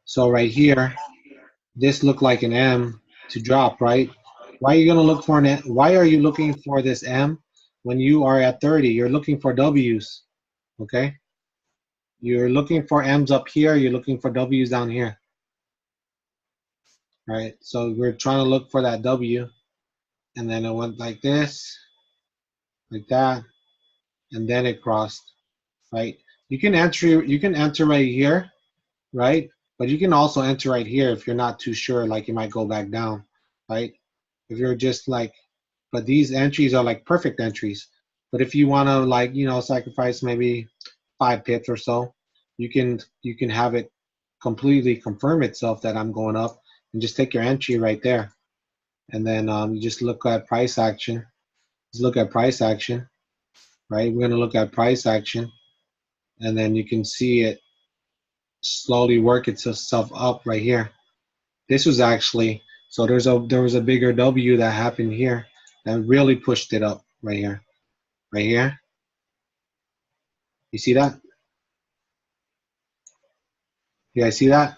So right here, this looked like an M to drop, right? Why are you gonna look for an M? Why are you looking for this M when you are at 30? You're looking for W's, okay? You're looking for M's up here. You're looking for W's down here, right? So we're trying to look for that W, and then it went like this, like that, and then it crossed, right? You can enter right here, right? But you can also enter right here if you're not too sure, like you might go back down, right? If you're just like, but these entries are like perfect entries. But if you want to like, sacrifice maybe 5 pips or so, you can have it completely confirm itself that I'm going up, and just take your entry right there. And then you just look at price action. Just look at price action, right? We're going to look at price action, and then you can see it slowly work itself up right here. This was actually, so there was a bigger W that happened here that really pushed it up right here. Right here. You see that? You guys see that?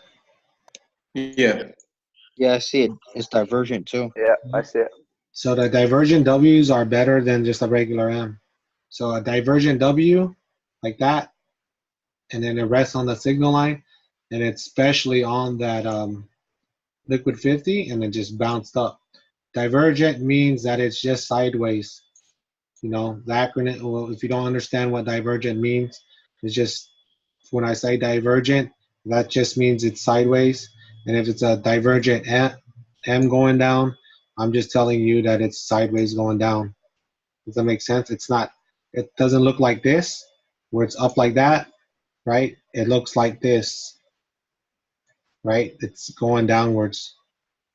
Yeah.
Yeah, I see it. It's divergent too.
Yeah, I see it.
So the divergent W's are better than just a regular M. So a divergent W like that, and then it rests on the signal line, and it's especially on that liquid 50, and it just bounced up. Divergent means that it's just sideways. The acronym, well, if you don't understand what divergent means, it's just When I say divergent, that just means it's sideways. And if it's a divergent M going down, I'm just telling you that it's sideways going down. Does that make sense? It's not, it doesn't look like this, where it's up like that, right? It looks like this, right? It's going downwards.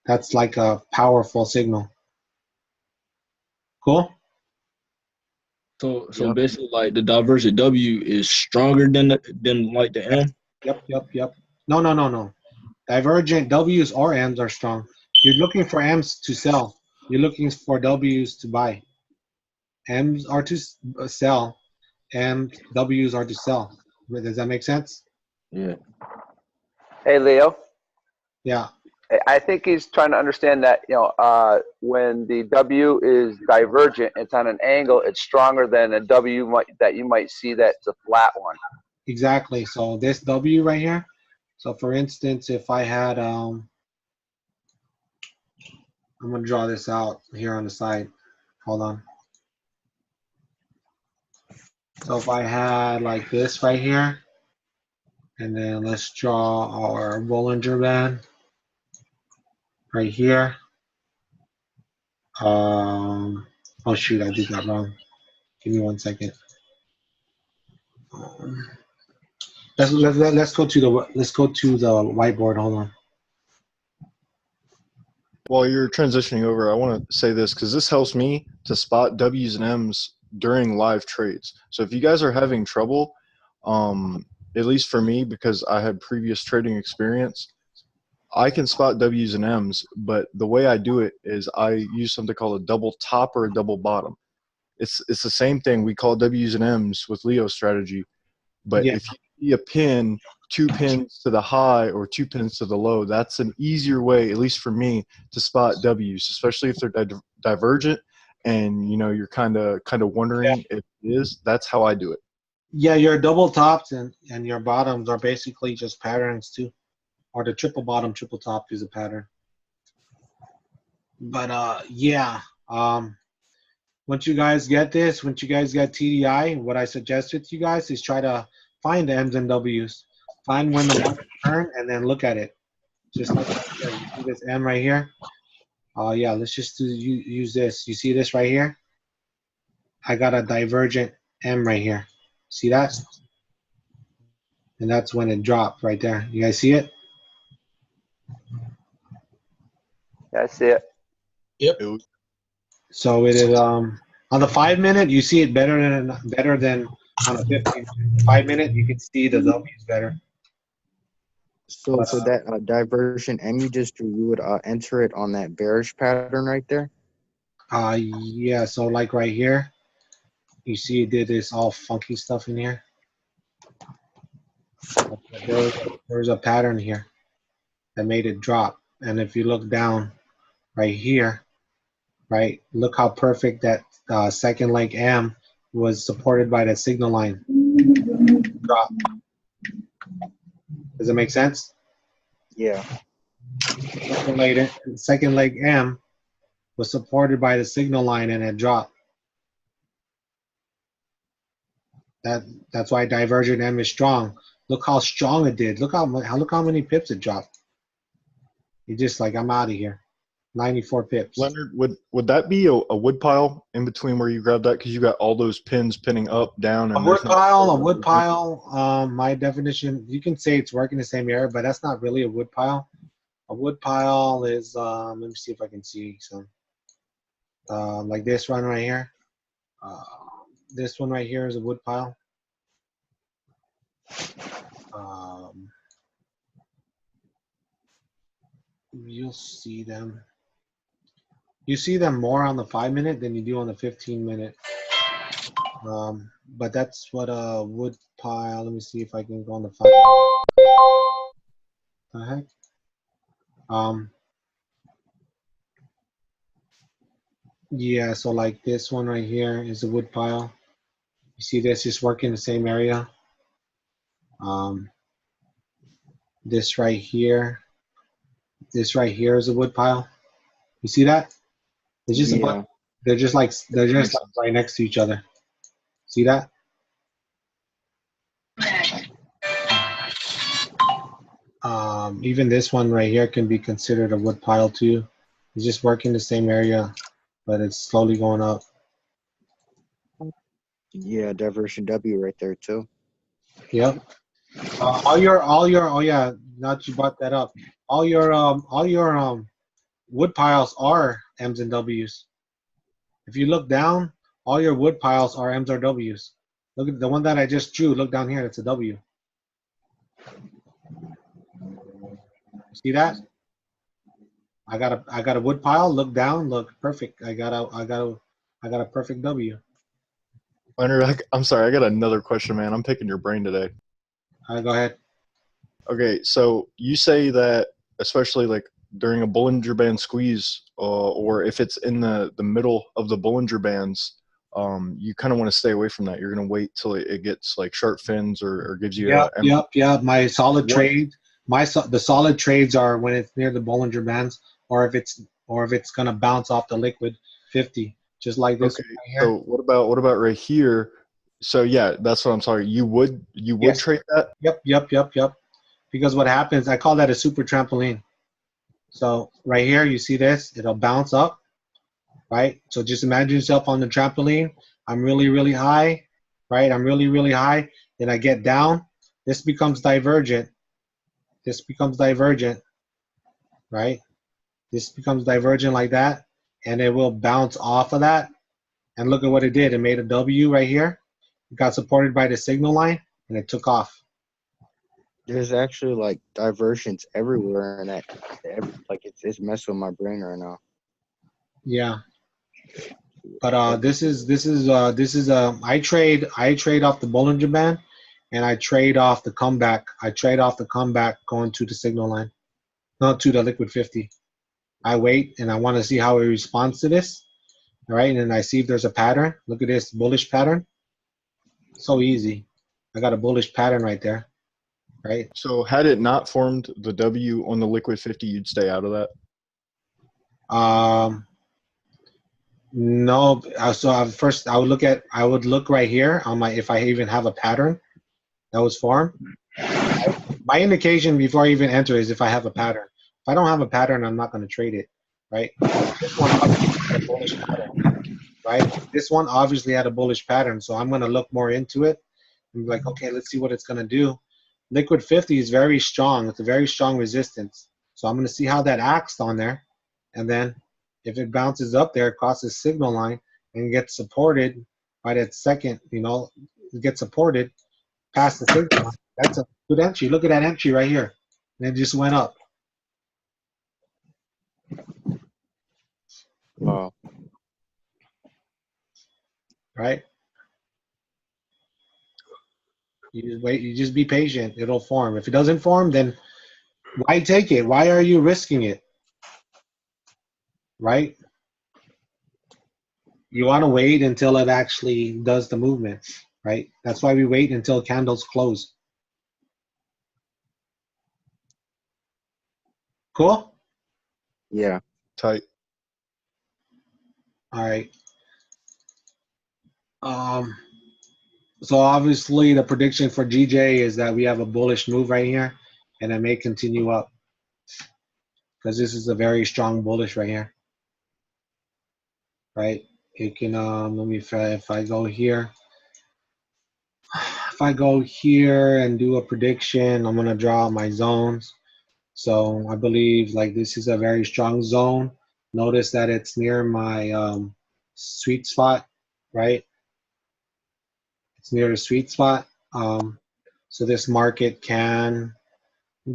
That's like a powerful signal. Cool?
So basically, like the divergent W is stronger than like the M.
Yep. No. Divergent W's or M's are strong. You're looking for M's to sell. You're looking for W's to buy. M's are to sell, and W's are to sell. Does that make sense?
Yeah.
Hey, Leo.
Yeah.
I think he's trying to understand that, when the W is divergent, it's on an angle, it's stronger than a W that you might see that's a flat one.
Exactly. So this W right here. So for instance, if I had, I'm going to draw this out here on the side. Hold on. So if I had like this right here, and then let's draw our Bollinger Band right here. Oh shoot, I did that wrong. Give me 1 second. Let's go to the whiteboard. Hold on.
While you're transitioning over, I want to say this because this helps me to spot W's and M's during live trades. So if you guys are having trouble, at least for me, because I had previous trading experience, I can spot W's and M's, but the way I do it is I use something called a double top or a double bottom. It's the same thing. We call W's and M's with Leo's strategy, but if you see a pin, 2 pins to the high or 2 pins to the low, that's an easier way, at least for me, to spot W's, especially if they're divergent and you're kind of wondering if it is. That's how I do it.
Yeah, your double tops and your bottoms are basically just patterns too. Or the triple bottom, triple top is a pattern. But once you guys get this, once you guys get TDI, what I suggested to you guys is try to find the M's and W's. Find when the market turn and then look at it. Just like you see this M right here. Let's just use this. You see this right here? I got a divergent M right here. See that? And that's when it dropped right there. You guys see it?
Yeah, I see it.
Yep.
So it is on the 5 minute you see it better than on a 15. 5 minute you can see the W's better.
So for that diversion M you just drew, you would enter it on that bearish pattern right there?
Yeah, so like right here, you see it did this all funky stuff in here. There's a pattern here that made it drop. And if you look down right here, right, look how perfect that second leg M was supported by the signal line. Drop. Does it make sense?
Yeah.
Second leg M was supported by the signal line and it dropped. That's why divergent M is strong. Look how strong it did. Look how many pips it dropped. You just like, I'm out of here. 94 pips.
Leonard, would that be a wood pile in between where you grabbed that? Because you got all those pins pinning up, down, and
a wood pile. My definition, you can say it's working the same area, but that's not really a wood pile. A wood pile is, let me see if I can see some. Like this one right here. This one right here is a wood pile. You'll see them. You see them more on the 5 minute than you do on the 15 minute. But that's what a wood pile. Let me see if I can go on the 5 minute. The heck? Yeah, so like this one right here is a wood pile. You see this is working the same area. This right here is a wood pile. You see that? It's just they're just like right next to each other. See that? Even this one right here can be considered a wood pile too. It's just working the same area, but it's slowly going up.
Yeah, diversion W right there too.
Yep. All your oh yeah, now that you brought that up, all your wood piles are M's and W's. If you look down, all your wood piles are M's or W's. Look at the one that I just drew. Look down here, it's a W. See that? I got a wood pile. Look down. Look perfect. I got a perfect W.
Leonard, I'm sorry. I got another question, man. I'm picking your brain today.
All right, go ahead.
Okay, so you say that especially like during a Bollinger Band squeeze, or if it's in the middle of the Bollinger Bands, you kind of want to stay away from that. You're going to wait till it gets like sharp fins or gives you
Yep. My solid trade, the solid trades are when it's near the Bollinger Bands, or if it's going to bounce off the liquid 50, just like this.
Okay.
Right here.
So what about right here? So yeah, that's what I'm sorry. You would
Yes.
trade that?
Yep. Because what happens, I call that a super trampoline. So right here, you see this, it'll bounce up, right? So just imagine yourself on the trampoline. I'm really, really high, right? I'm really, really high. Then I get down. This becomes divergent. Right? This becomes divergent like that, and it will bounce off of that. And look at what it did. It made a W right here. It got supported by the signal line, and it took off.
There's actually like diversions everywhere, and it's messing with my brain right now.
Yeah. But this is I trade off the Bollinger Band, and I trade off the comeback. I trade off the comeback going to the signal line, not to the liquid 50. I wait and I want to see how it responds to this. All right, and then I see if there's a pattern. Look at this bullish pattern. So easy. I got a bullish pattern right there. Right.
So had it not formed the W on the liquid 50, you'd stay out of that?
No. So first I would look right here on if I even have a pattern that was formed. My indication before I even enter is if I have a pattern. If I don't have a pattern, I'm not going to trade it. Right. This one obviously had a bullish pattern. Right. This one obviously had a bullish pattern, so I'm going to look more into it and be like, okay, let's see what it's going to do. Liquid 50 is very strong. It's a very strong resistance. So I'm going to see how that acts on there. And then if it bounces up there across the signal line and gets supported by that second, it gets supported past the signal line, that's a good entry. Look at that entry right here. And it just went up.
Wow.
Right? You just wait. You just be patient. It'll form. If it doesn't form, then why take it? Why are you risking it? Right? You want to wait until it actually does the movement. Right? That's why we wait until candles close. Cool?
Yeah.
Tight.
All right. So obviously the prediction for GJ is that we have a bullish move right here, and it may continue up because this is a very strong bullish right here. Right? It can let me if I go here. If I go here and do a prediction, I'm gonna draw my zones. So I believe like this is a very strong zone. Notice that it's near my sweet spot, right? It's near the sweet spot. So this market can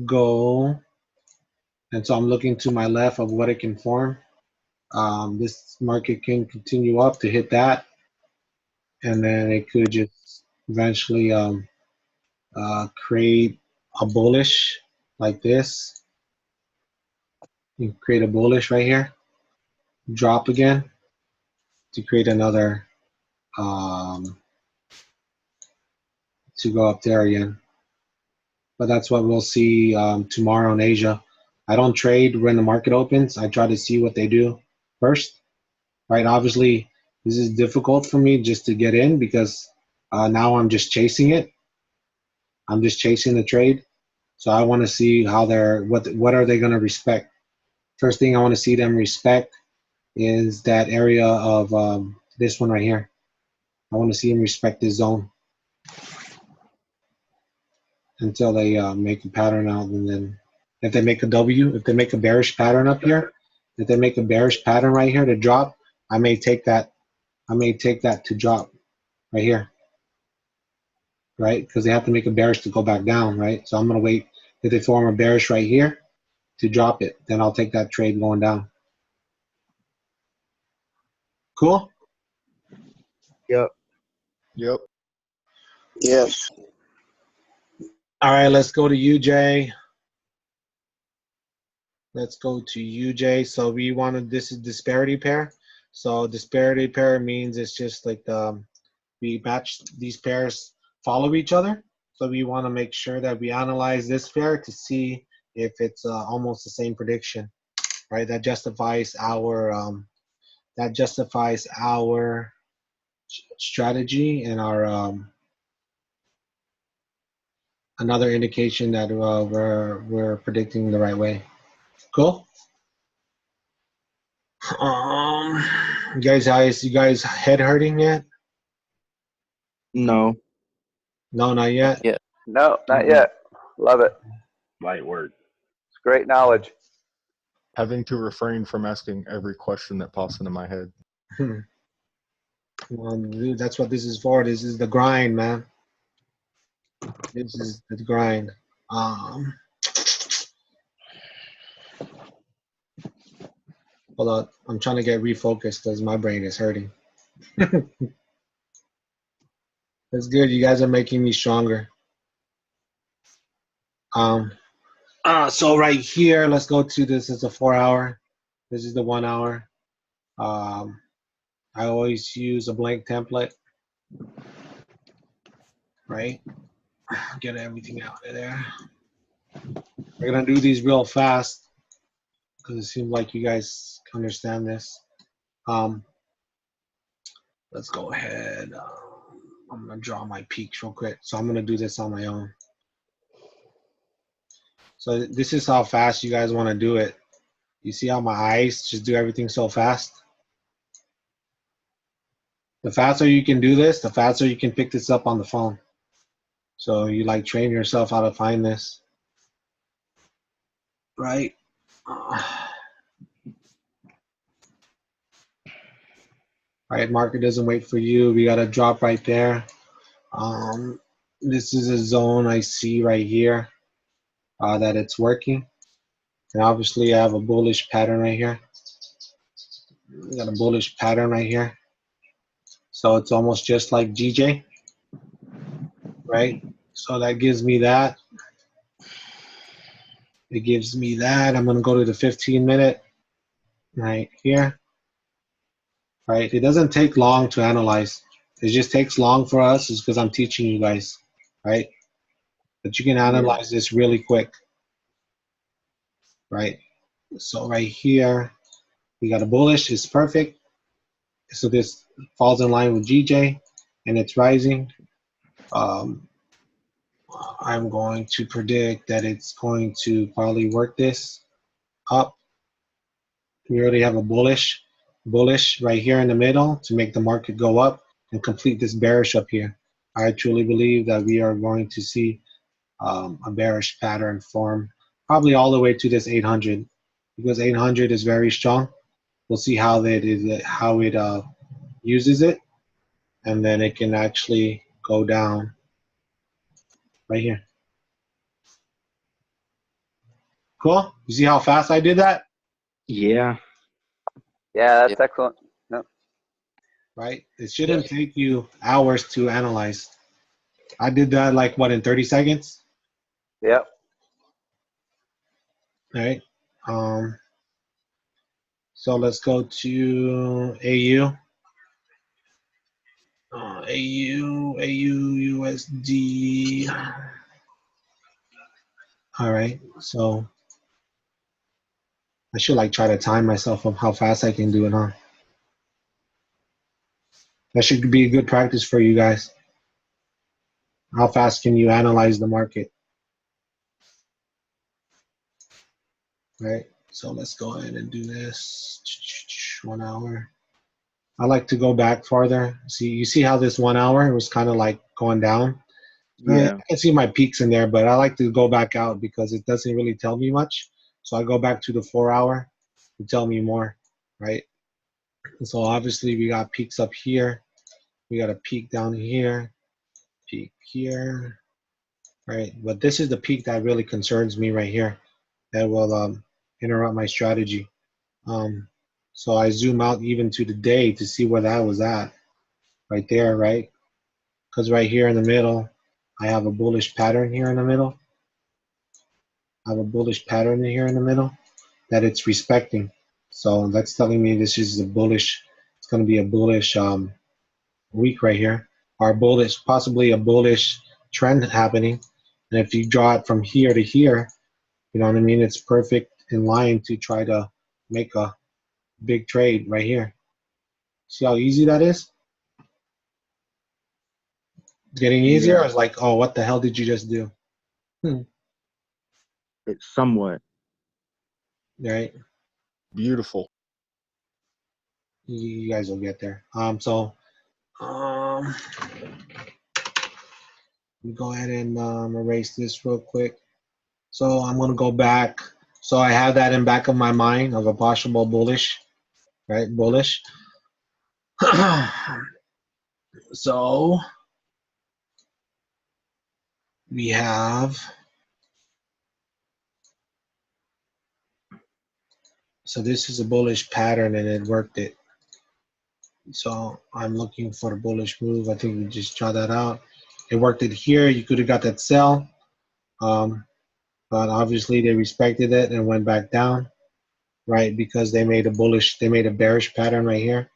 go, and so I'm looking to my left of what it can form. This market can continue up to hit that, and then it could just eventually create a bullish like this. You create a bullish right here, drop again to create another to go up there again. But that's what we'll see tomorrow in Asia. I don't trade when the market opens. I try to see what they do first, right? Obviously, this is difficult for me just to get in because now I'm just chasing it. I'm just chasing the trade. So I want to see how what are they going to respect. First thing I want to see them respect is that area of this one right here. I want to see them respect this zone until they make a pattern out, and then if they make a W, if they make a bearish pattern up here, if they make a bearish pattern right here to drop, I may take that to drop right here, right? Because they have to make a bearish to go back down, right? So I'm gonna wait if they form a bearish right here to drop it, then I'll take that trade going down. Cool?
Yep.
Yep.
Yes.
All right, let's go to UJ. Let's go to UJ. So we wanted, this is disparity pair. So disparity pair means it's just like we match these pairs follow each other. So we want to make sure that we analyze this pair to see if it's almost the same prediction, right? That justifies our strategy and our another indication that we're predicting the right way. Cool. You guys head hurting yet?
No.
No, not yet.
Yeah.
No, not yet. Love it.
Light work.
It's great knowledge.
Having to refrain from asking every question that pops into my head.
Well, dude, that's what this is for. This is the grind, man. This is the grind. Hold on, I'm trying to get refocused because my brain is hurting. That's good. You guys are making me stronger. So right here, let's go to this. Is a 4 hour. This is the 1 hour. I always use a blank template, right? Get everything out of there. We're gonna do these real fast because it seems like you guys understand this. Let's go ahead. I'm gonna draw my peaks real quick. So I'm gonna do this on my own. So this is how fast you guys want to do it. You see how my eyes just do everything so fast? The faster you can do this, the faster you can pick this up on the phone. So you like train yourself how to find this. Right? Right, market doesn't wait for you. We got a drop right there. This is a zone I see right here that it's working. And obviously I have a bullish pattern right here. We got a bullish pattern right here. So it's almost just like GJ, right? So that gives me that. It gives me that. I'm gonna go to the 15-minute right here. Right, it doesn't take long to analyze. It just takes long for us is because I'm teaching you guys, right? But you can analyze this really quick, right? So right here, we got a bullish, it's perfect. So this falls in line with GJ and it's rising. I'm going to predict that it's going to probably work this up. We already have a bullish right here in the middle to make the market go up and complete this bearish up here. I truly believe that we are going to see a bearish pattern form probably all the way to this 800 because 800 is very strong. We'll see how it uses it, and then it can actually go down right here. Cool. You see how fast I did that?
Yeah.
Yeah, that's excellent. Yep.
Right? It shouldn't take you hours to analyze. I did that like what, in 30 seconds?
Yep.
All right. So let's go to AU. AU, USD. All right. So I should like try to time myself of how fast I can do it, huh? That should be a good practice for you guys. How fast can you analyze the market? right? So let's go ahead and do this. 1 hour. I like to go back farther. See, you see how this 1 hour was kind of like going down?
Yeah.
I can see my peaks in there, but I like to go back out because it doesn't really tell me much. So I go back to the 4 hour to tell me more, right? So obviously we got peaks up here. We got a peak down here, peak here, right? But this is the peak that really concerns me right here. That will interrupt my strategy. So I zoom out even to the day to see where that was at, right there, right? Because right here in the middle, I have a bullish pattern here in the middle. I have a bullish pattern here in the middle that it's respecting. So that's telling me this is a bullish, it's going to be a bullish week right here, or bullish, possibly a bullish trend happening. And if you draw it from here to here, you know what I mean? It's perfect in line to try to make a big trade right here. See how easy that is? Getting easier.
Yeah.
It's like, oh, what the hell did you just do?
It's somewhat.
Right?
Beautiful.
You guys will get there. So let me go ahead and erase this real quick. So I'm gonna go back. So I have that in back of my mind of a possible bullish, right? Bullish. So we have. So this is a bullish pattern and it worked it. So I'm looking for a bullish move. I think we just draw that out. It worked it here. You could have got that sell. But obviously they respected it and went back down, right? Because they made a bearish pattern right here.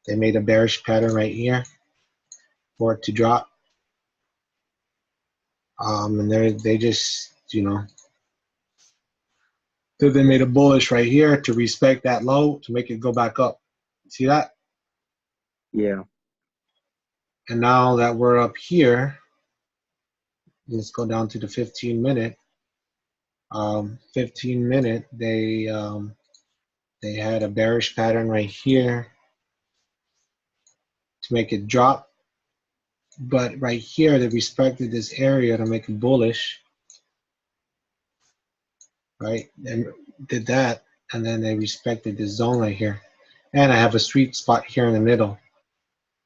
They made a bearish pattern right here for it to drop. And they just, you know, so they made a bullish right here to respect that low to make it go back up. See that?
Yeah.
And now that we're up here, let's go down to the 15 minute. 15 minute, they had a bearish pattern right here to make it drop. But right here, they respected this area to make it bullish, right? And did that, and then they respected this zone right here. And I have a sweet spot here in the middle.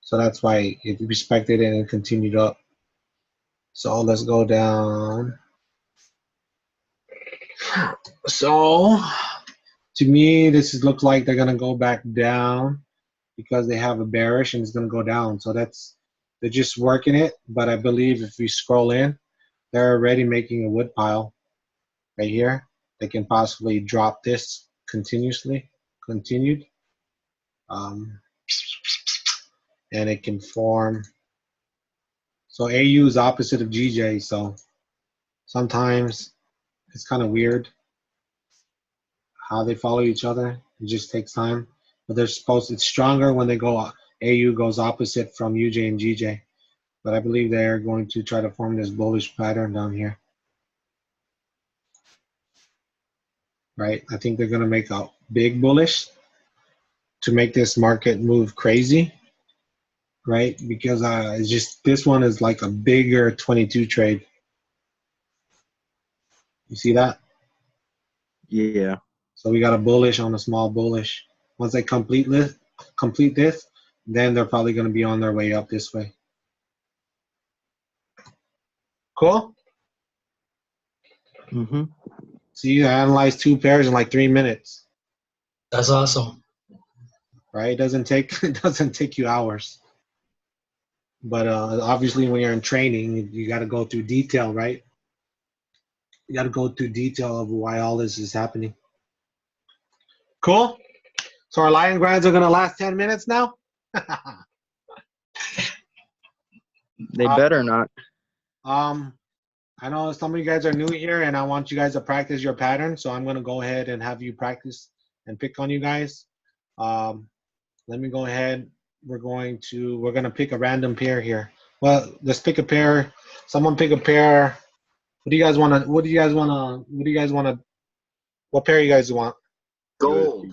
So that's why it respected it and continued up. So let's go down. So to me, this looks like they're gonna go back down because they have a bearish and it's gonna go down. So they're just working it. But I believe if we scroll in, they're already making a wood pile right here. They can possibly drop this continued. And it can form. So AU is opposite of GJ, so sometimes it's kind of weird how they follow each other. It just takes time. But it's stronger when they go, AU goes opposite from UJ and GJ. But I believe they're going to try to form this bullish pattern down here. Right? I think they're going to make a big bullish to make this market move crazy. Right? Because it's just, this one is like a bigger 22 trade. You see that?
Yeah.
So we got a bullish on a small bullish. Once they complete this, then they're probably going to be on their way up this way. Cool?
Mm-hmm.
See, you analyze 2 pairs in like 3 minutes.
That's awesome.
Right? It doesn't take you hours. But obviously when you're in training, you got to go through detail, right? You got to go through detail of why all this is happening. Cool? So our lion grinds are going to last 10 minutes now?
They better not.
I know some of you guys are new here, and I want you guys to practice your pattern, so I'm going to go ahead and have you practice and pick on you guys. Let me go ahead. We're going to pick a random pair here. Well, let's pick a pair. Someone pick a pair What do you guys want to? What do you guys want to? What do you guys want to? What pair you guys want?
Gold.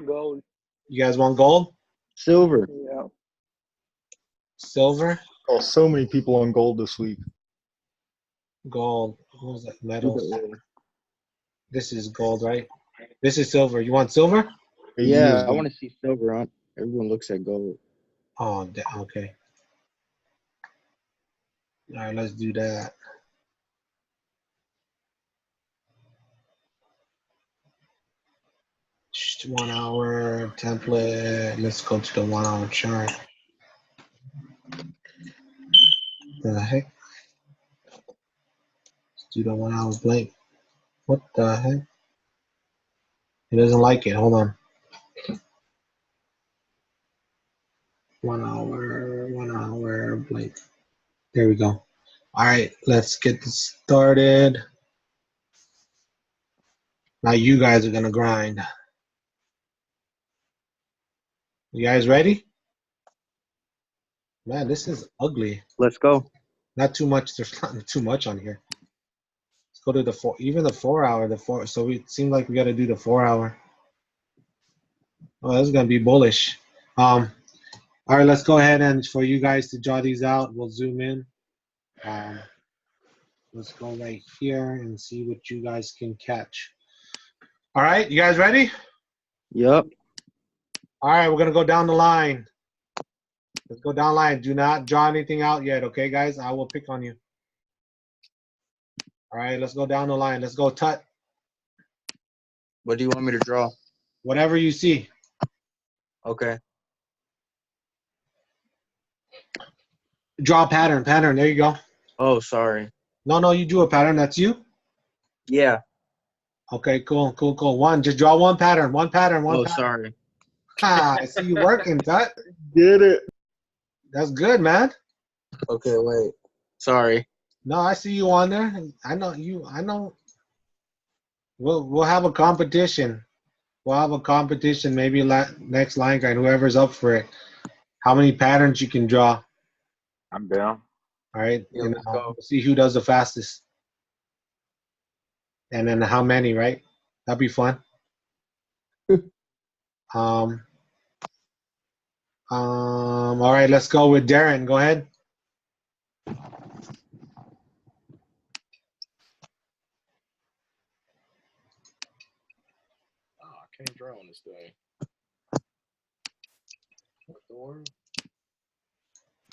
Gold.
You guys want gold?
Silver.
Yeah.
Silver?
Oh, so many people on gold this week.
Gold. What was that? Metals. This is gold, right? This is silver. You want silver?
Yeah, I want to see silver on. Everyone looks at gold.
Oh, okay. All right, let's do that. Just 1 hour template. Let's go to the 1 hour chart. The heck? Let's do the 1 hour blank. What the heck? He doesn't like it. Hold on. 1 hour blank. There we go. All right, let's get this started. Now you guys are gonna grind. You guys ready? Man, this is ugly.
Let's go.
Not too much. There's not too much on here. Let's go to the 4. Even the 4 hour. So it seems like we got to do the 4 hour. Oh, this is gonna be bullish. All right, let's go ahead and for you guys to draw these out, we'll zoom in. Let's go right here and see what you guys can catch. All right, you guys ready?
Yep.
All right, we're gonna go down the line. Let's go down the line. Do not draw anything out yet, okay, guys? I will pick on you. All right, let's go down the line. Let's go, Tut.
What do you want me to draw?
Whatever you see.
Okay.
Draw a pattern. Pattern. There you go.
Oh, sorry.
No, you drew a pattern. That's you?
Yeah.
Okay, cool. One. Just draw one pattern. One pattern.
Oh, sorry.
I see you working, Tut.
Get it.
That's good, man.
Okay, wait. Sorry.
No, I see you on there. I know you. I know. We'll have a competition. We'll have a competition. Maybe next line grind. Whoever's up for it. How many patterns you can draw?
I'm down.
All right.
Yeah,
And,
let's go.
we'll see who does the fastest. And then how many, right? That'd be fun. All right, let's go with Darren. Go ahead.
I can't draw on this thing. What the world?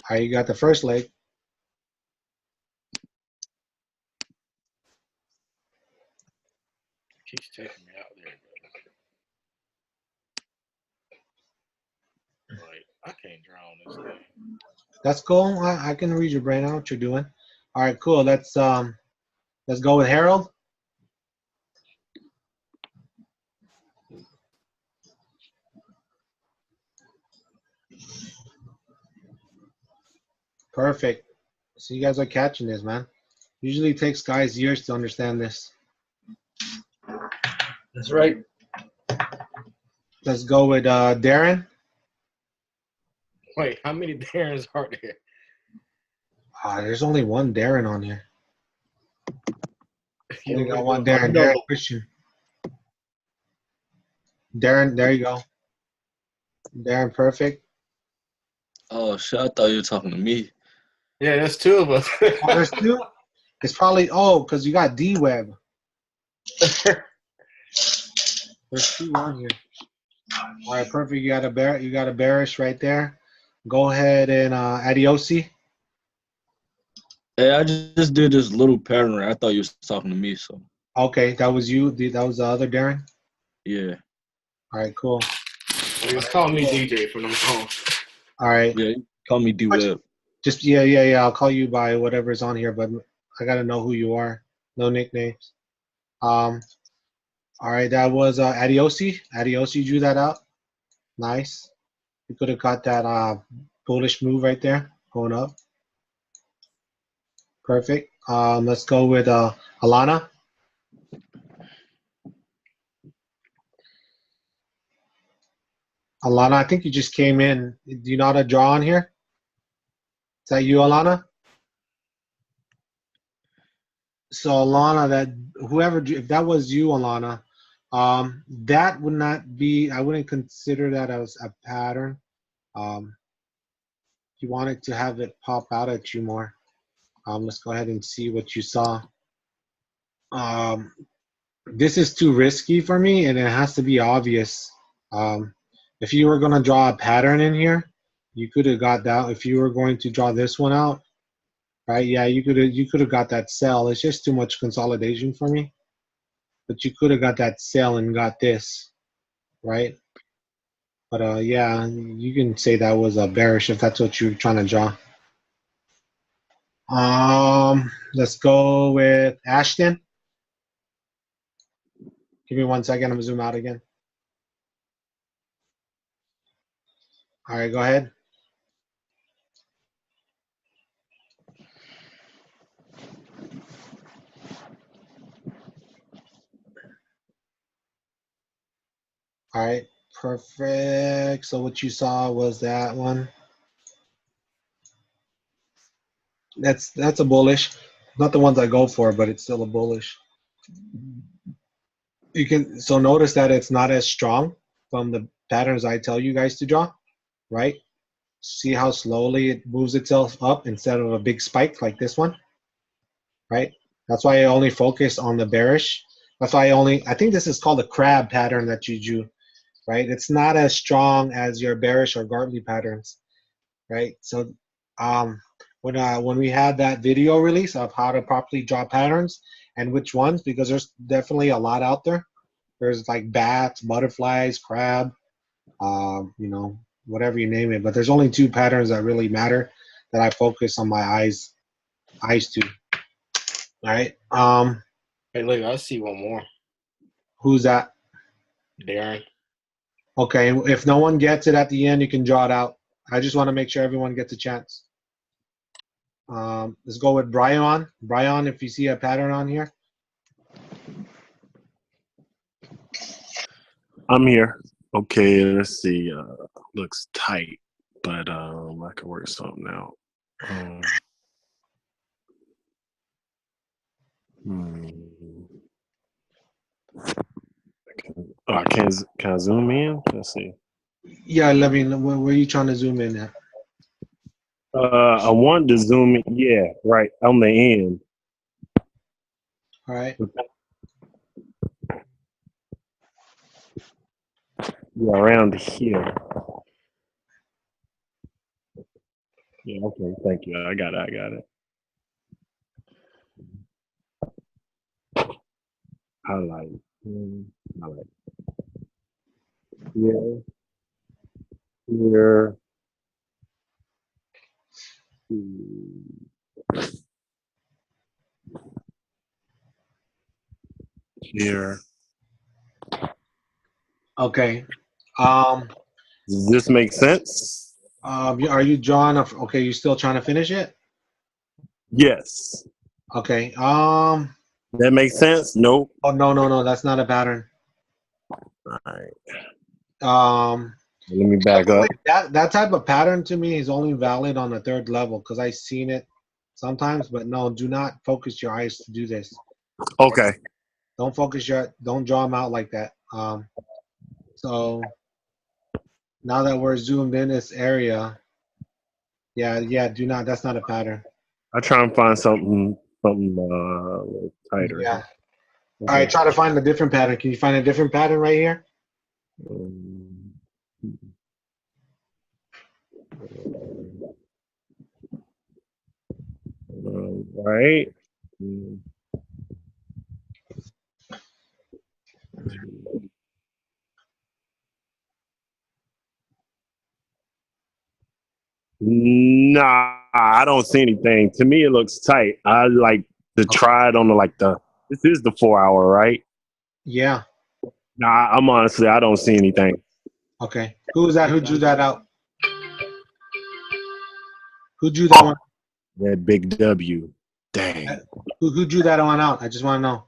All right, you got the first leg.
Keeps taking me out there. Like, I can't draw on this thing.
That's cool. I can read your brain. I know what you're doing. All right, cool. Let's go with Harold. Perfect. So you guys are catching this, man. Usually it takes guys years to understand this.
That's right.
Let's go with Darren.
Wait, how many Darrens are there?
There's only one Darren on here. You got one Darren. Darren Christian. Darren, there you go. Darren, perfect.
Oh shit! I thought you were talking to me.
Yeah, that's two of us.
Oh, there's two? It's probably, because you got D-Web. There's two on here. All right, perfect. You got a bearish right there. Go ahead and Adiosi.
Hey, I just did this little pattern. I thought you was talking to me. So.
Okay, that was you. That was the other Darren.
Yeah.
All right, cool.
He was calling me DJ from them phones.
All right.
Yeah, call me D-Web.
Just yeah. I'll call you by whatever's on here, but I gotta know who you are. No nicknames. All right, that was Adiosi. Adiosi drew that out. Nice. You could have caught that bullish move right there, going up. Perfect. Let's go with Alana. Alana, I think you just came in. Do you know how to draw on here? Is that you, Alana? So Alana, if that was you, Alana, that would not be. I wouldn't consider that as a pattern. You wanted to have it pop out at you more. Let's go ahead and see what you saw. This is too risky for me, and it has to be obvious. If you were going to draw a pattern in here, you could have got that. If you were going to draw this one out, right? Yeah, you could have got that sell. It's just too much consolidation for me. But you could have got that sell and got this, right? But yeah, you can say that was a bearish if that's what you're trying to draw. Let's go with Ashton. Give me 1 second. I'm gonna zoom out again. All right, go ahead. All right, perfect. So what you saw was that one. That's a bullish. Not the ones I go for, but it's still a bullish. You can notice that it's not as strong from the patterns I tell you guys to draw, right? See how slowly it moves itself up instead of a big spike like this one, right? That's why I only focus on the bearish. That's why I think this is called a crab pattern that you drew, right? It's not as strong as your bearish or Gartley patterns, right? So when we had that video release of how to properly draw patterns and which ones, because there's definitely a lot out there. There's like bats, butterflies, crab, you know, whatever you name it. But there's only 2 patterns that really matter that I focus on my eyes to. All right.
Hey, look, I see one more.
Who's that?
Darren.
Okay. If no one gets it at the end, you can draw it out. I just want to make sure everyone gets a chance. Let's go with Brian. Brian, if you see a pattern on here.
I'm here. Okay, let's see. Looks tight, but I can work something out. Can I zoom in? Let's see.
Yeah, let me know. Where are you trying to zoom in at?
I want to zoom in. Yeah, right on the end.
All right.
Yeah, around here. Yeah, okay, thank you. I got it. Highlight. Highlight. Here. Here. Here.
Okay.
Does this make sense?
Are you drawing okay, you still trying to finish it?
Yes.
Okay.
That makes sense? Nope.
Oh no, that's not a pattern.
All right. Let me back up.
That type of pattern to me is only valid on the 3rd level because I've seen it sometimes, but no, do not focus your eyes to do this.
Okay.
Don't draw them out like that. So now that we're zoomed in this area, yeah, do not. That's not a pattern.
I try and find something tighter.
Yeah.
Okay.
All right, try to find a different pattern. Can you find a different pattern right here?
Right. Nah, I don't see anything. To me, it looks tight. I like to try it on this is the 4 hour, right?
Yeah.
Nah, I don't see anything.
Okay. Who was that? Who drew that out? Who drew that one?
That big W. Dang.
Who drew that one out? I just want to know.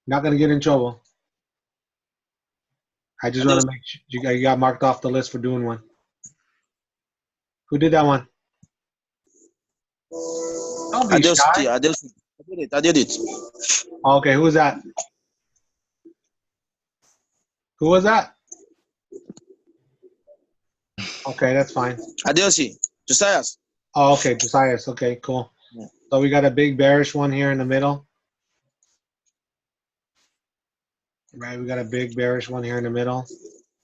Not going to get in trouble. I just want to make sure you got marked off the list for doing one. Who did that one? Don't be shy.
I did it.
Okay, who was that? Who was that? Okay, that's fine.
Adelsi. Josias.
Oh, okay, Josias. Okay, cool. So we got a big bearish one here in the middle. Right, we got a big bearish one here in the middle.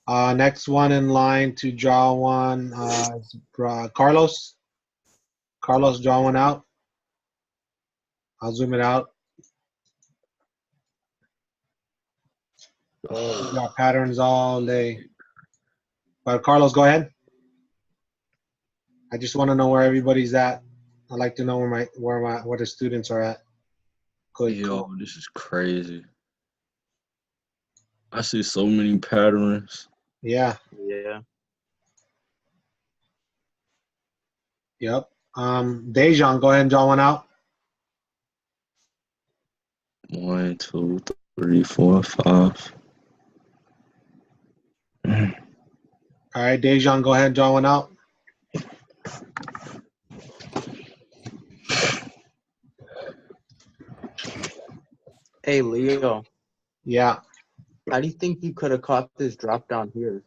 Next one in line to draw one, is Carlos. Carlos, draw one out. I'll zoom it out. We got patterns all day. But Carlos, go ahead. I just want to know where everybody's at. I'd like to know where the students are at.
Yo, this is crazy. I see so many patterns.
Yeah.
Yeah.
Yep. Dejan, go ahead and draw one out.
1, 2, 3, 4, 5.
All right, Dejan, go ahead and draw one out.
Hey, Leo.
Yeah.
How do you think you could have caught this drop down here?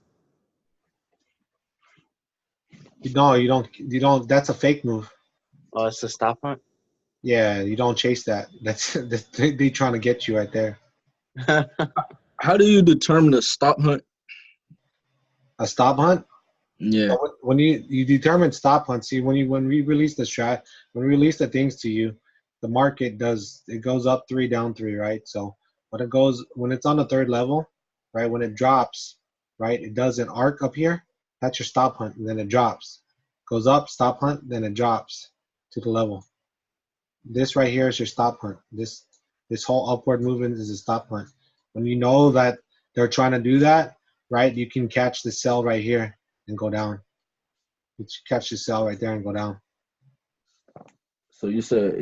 No, you don't. That's a fake move.
Oh, it's a stop hunt?
Yeah, you don't chase that. That's they trying to get you right there.
How do you determine a stop hunt?
A stop hunt?
Yeah.
So when you determine stop hunt, see when we release the strat, when we release the things to you, the market goes up 3, down 3, right? So when it's on the third level, right? When it drops, right? It does an arc up here. That's your stop hunt, and then it drops, goes up, stop hunt, then it drops to the level. This right here is your stop hunt. This whole upward movement is a stop hunt. When you know that they're trying to do that, right? You can catch the sell right here and go down. You catch the sell right there and go down.
So you said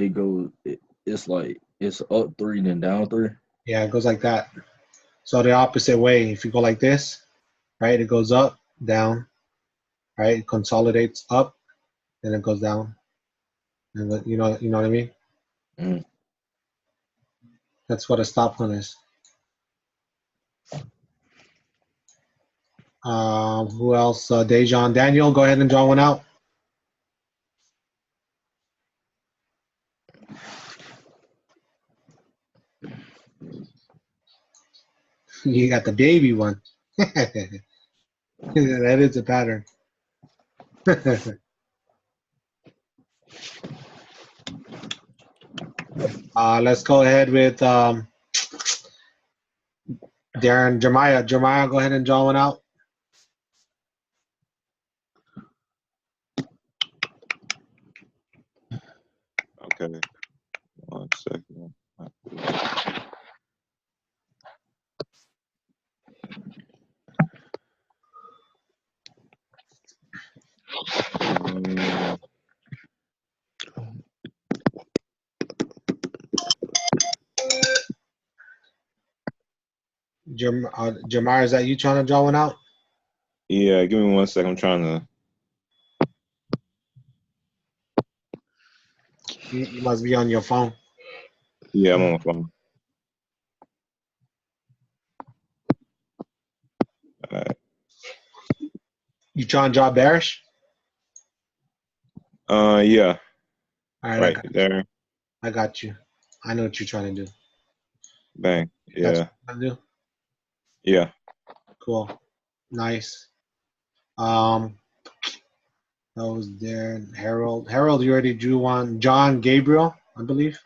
it's up 3 then down 3?
Yeah, it goes like that. So the opposite way, if you go like this, right? It goes up, down, right? It consolidates up, then it goes down. And you know what I mean?
Mm.
That's what a stop hunt is. Who else? Dejan. Daniel, go ahead and draw one out. You got the baby one. That is a pattern. Let's go ahead with Darren Jeremiah. Jeremiah, go ahead and draw one out.
Okay. 1 second.
Jeremiah, is that you trying to draw one out?
Yeah, give me 1 second. I'm trying to.
You must be on your phone.
Yeah, I'm on my phone. All right.
You trying to draw bearish?
Yeah.
All right,
Right there.
I got you. I know what you're trying to do.
Bang.
That's
Yeah.
what you're trying to do?
Yeah.
Cool. Nice. That was Darren. Harold. Harold, you already drew one. John Gabriel, I believe.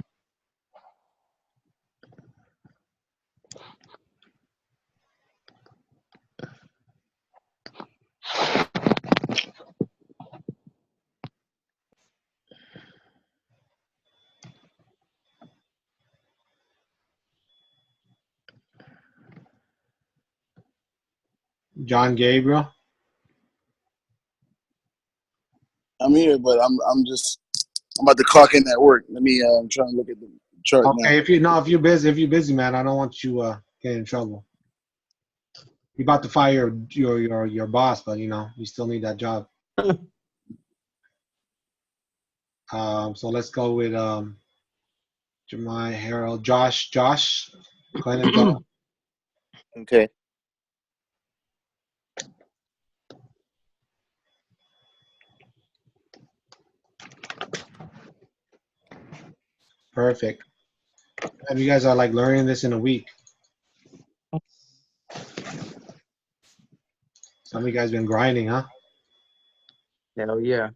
John Gabriel.
I'm here, but I'm about to clock in at work. Let me I'm trying to look at the chart now.
Okay, if you're busy, man, I don't want you get in trouble. You're about to fire your boss, but you still need that job. So let's go with Jemai, Harold, Josh. Josh, go ahead and draw.
Okay.
Perfect. And you guys are like learning this in a week. Some of you guys been grinding, huh?
Hell yeah.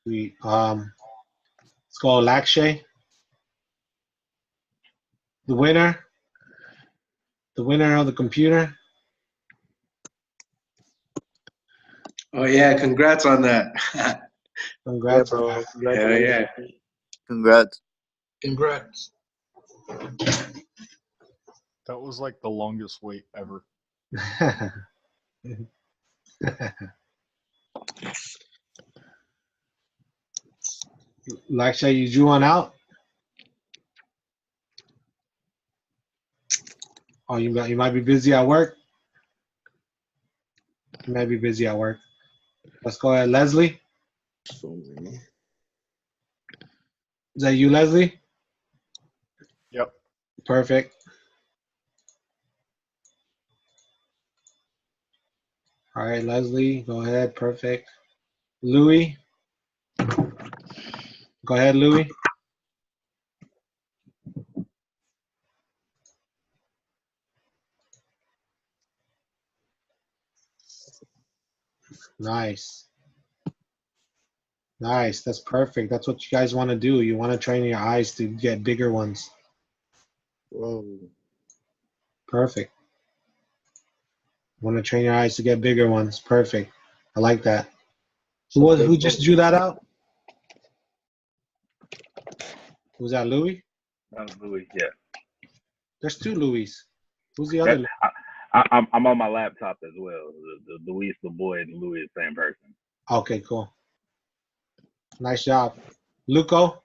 We let's go Lakshay. The winner of the computer.
Oh yeah, congrats on that.
Congrats,
bro.
on
Hell yeah.
Congrats.
Congrats.
That was like the longest wait ever.
that. Lakshay, you drew one out? Oh, you might be busy at work. You might be busy at work. Let's go ahead, Leslie.
So many.
Is that you, Leslie?
Yep.
Perfect. All right, Leslie, go ahead. Perfect. Louis. Go ahead, Louis. Nice. Nice. That's perfect. That's what you guys want to do. You want to train your eyes to get bigger ones.
Whoa.
Perfect. Want to train your eyes to get bigger ones. Perfect. I like that. Who just drew that out? Was that Louis?
That was Louis, yeah.
There's two Louis. Who's the other?
I'm on my laptop as well. The Luis, the boy, and Louis is the same person.
Okay, cool. Nice job. Luco?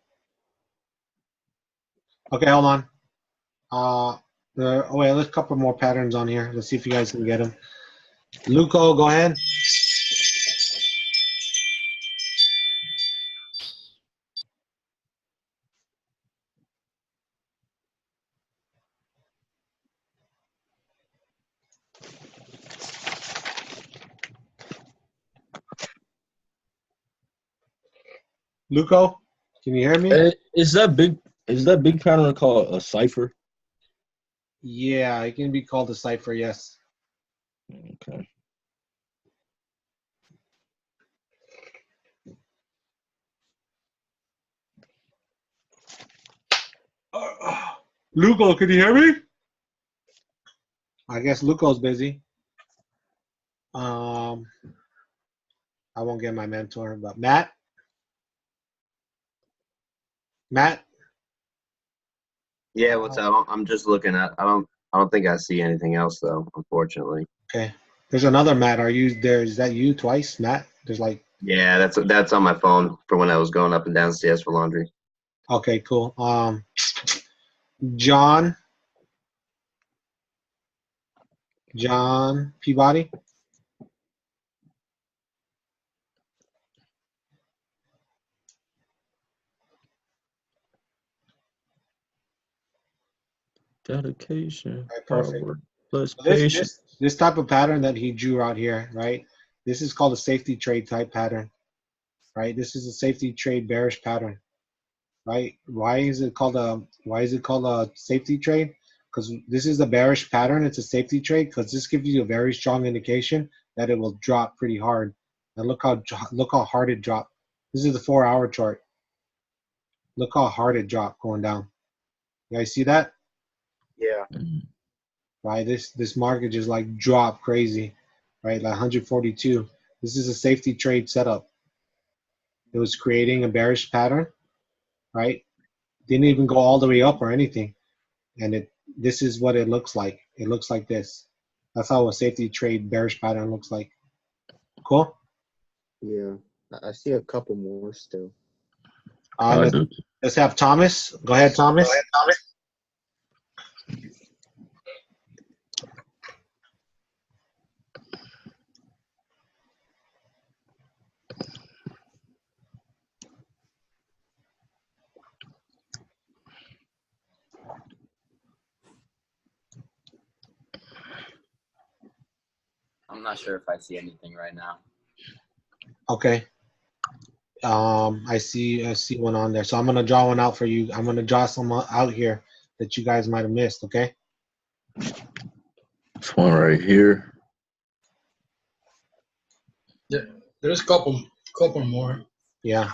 Okay, hold on. Wait, there's a couple more patterns on here. Let's see if you guys can get them. Luco, go ahead. Luco, can you hear me?
Is that big pattern called a cipher?
Yeah, it can be called a cipher, yes.
Okay.
Luco, can you hear me? I guess Luco's busy. I won't get my mentor, but Matt? Matt?
Yeah, what's up? I'm just looking at. I don't think I see anything else though, unfortunately.
Okay. There's another Matt. Are you there? Is that you twice, Matt? There's like.
Yeah, that's on my phone for when I was going up and downstairs for laundry.
Okay, cool. John Peabody.
Dedication.
Right,
Hard
perfect.
work plus
So
patience.
this type of pattern that he drew out here, right? This is called a safety trade type pattern, right? This is a safety trade bearish pattern, right? Why is it called a safety trade? Because this is a bearish pattern. It's a safety trade because this gives you a very strong indication that it will drop pretty hard. And look how hard it dropped. This is the 4-hour chart. Look how hard it dropped going down. You guys see that?
Yeah.
Right, this market just like dropped crazy, right? Like 142. This is a safety trade setup. It was creating a bearish pattern, right? Didn't even go all the way up or anything, and this is what it looks like. It looks like this. That's how a safety trade bearish pattern looks like. Cool.
Yeah, I see a couple more still.
Let's have Thomas. Go ahead, Thomas.
I'm not sure if I see anything right now.
Okay. I see one on there. So I'm gonna draw one out for you. I'm gonna draw some out here that you guys might have missed. Okay.
This one right here.
Yeah, there's a couple more.
Yeah.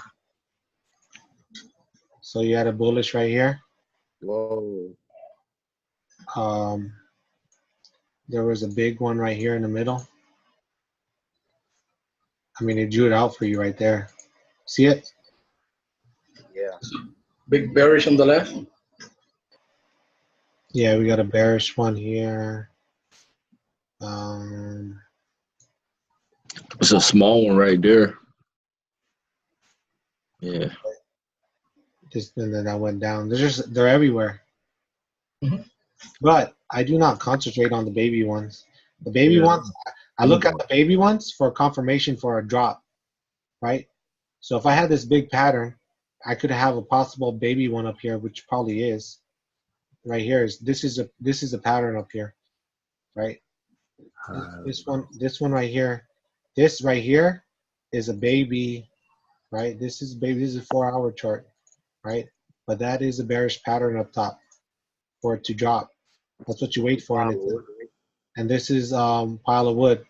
So you had a bullish right here.
Whoa.
There was a big one right here in the middle. I mean, it drew it out for you right there. See it?
Yeah.
Big bearish on the left.
Yeah, we got a bearish one here.
It's a small one right there. Yeah.
And then that went down. They're everywhere.
Mm-hmm.
But I do not concentrate on the baby ones. The baby ones, I look at the baby ones for confirmation for a drop, right? So if I had this big pattern, I could have a possible baby one up here, which probably is. Right here this is a pattern up here, right? This one right here, this right here is a baby, right? This is baby. This is a 4-hour chart, right? But that is a bearish pattern up top for it to drop. That's what you wait for, and this is pile of wood,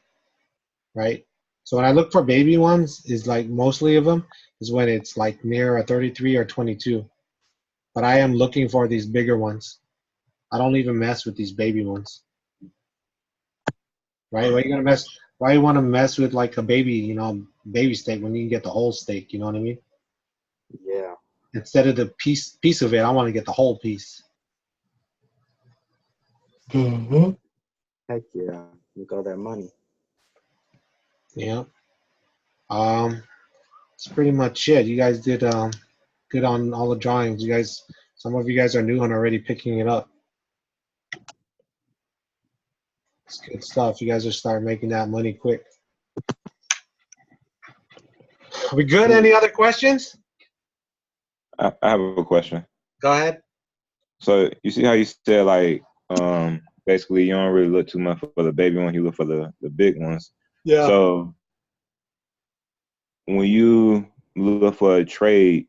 right? So when I look for baby ones, is like mostly of them is when it's like near a 33 or 22. But I am looking for these bigger ones. I don't even mess with these baby ones, right? Why you want to mess with like a baby, baby steak when you can get the whole steak? You know what I mean?
Yeah.
Instead of the piece of it, I want to get the whole piece.
Mm-hmm. Heck yeah. Look all that money.
Yeah. That's pretty much it. You guys did good on all the drawings. Some of you guys are new and already picking it up. It's good stuff. You guys are starting making that money quick. Are we good? Any other questions?
I have a question.
Go ahead.
So you see how you said like basically you don't really look too much for the baby one, you look for the big ones.
Yeah.
So when you look for a trade,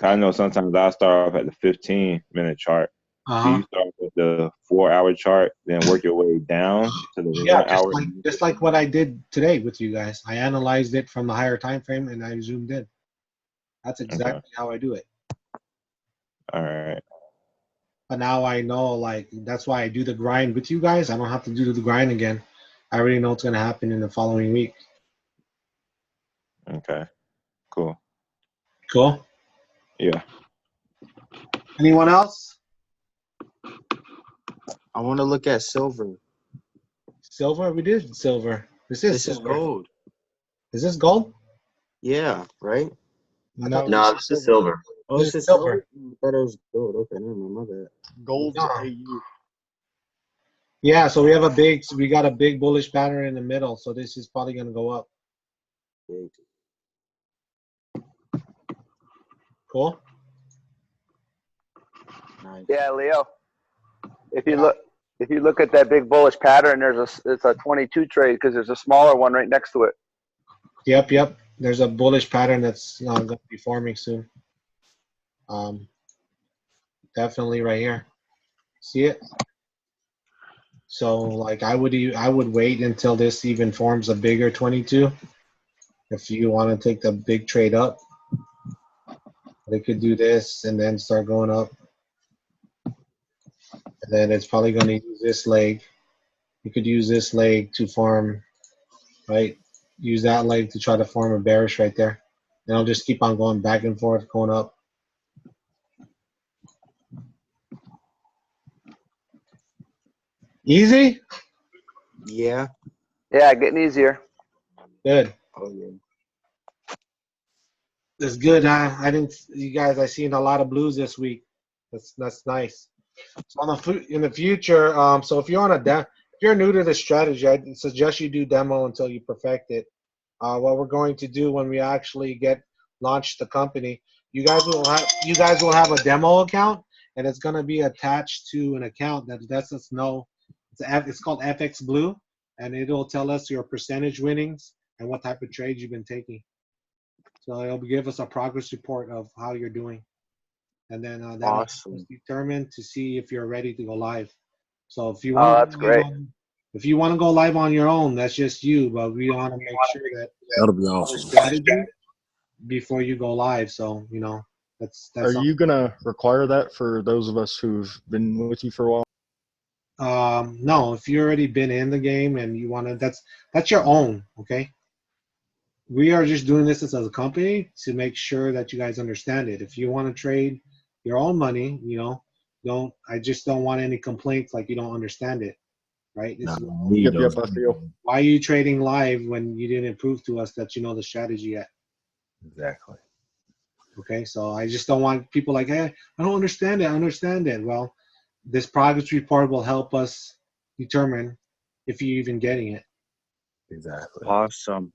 I know sometimes I start off at the 15-minute chart. Do you start with the 4-hour chart, then work your way down to the 1 hour?
Just like what I did today with you guys. I analyzed it from the higher time frame and I zoomed in. That's exactly how I do it.
All right.
But now I know, like, that's why I do the grind with you guys. I don't have to do the grind again. I already know what's going to happen in the following week.
Okay. Cool.
Cool?
Yeah.
Anyone else?
I want to look at silver.
Silver? We did silver. This is silver.
Gold.
Is this gold?
Yeah, right?
No,
this is silver.
Oh,
this is silver.
I thought it was gold. Okay, never mind. My bad.
Gold's AU.
Yeah, so we got a big bullish pattern in the middle, so this is probably going to go up. Cool.
Nice.
Yeah, Leo. If you look at that big bullish pattern, it's a 22 trade because there's a smaller one right next to it.
Yep. There's a bullish pattern that's going to be forming soon. Definitely right here. See it? So like I would wait until this even forms a bigger 22 if you want to take the big trade up. They could do this and then start going up. And then it's probably going to use this leg. You could use this leg to form, right? Use that leg to try to form a bearish right there. And I'll just keep on going back and forth, going up. Easy?
Yeah.
Yeah, getting easier.
Good.
Oh yeah.
That's good. I seen a lot of blues this week. That's nice. So in the future, so if you're on if you're new to the strategy, I suggest you do demo until you perfect it. What we're going to do when we actually launch the company, you guys will have a demo account, and it's going to be attached to an account that lets us know. It's called FX Blue, and it'll tell us your percentage winnings and what type of trades you've been taking. So it'll give us a progress report of how you're doing. And then that'll determine to see if you're ready to go live. So if you want,
that's great.
If you want to go live on your own, that's just you. But we want to make sure that
That'll be awesome.
strategy before you go live. So that's.
Are you gonna require that for those of us who've been with you for a while?
No, if you've already been in the game and you want to, that's your own. Okay. We are just doing this as a company to make sure that you guys understand it. If you want to trade your own money, I just don't want any complaints like you don't understand it, right? Why are you trading live when you didn't prove to us that you know the strategy yet?
Exactly.
Okay, so I just don't want people like, hey, I don't understand it. I understand it. Well, this progress report will help us determine if you're even getting it.
Exactly.
Awesome.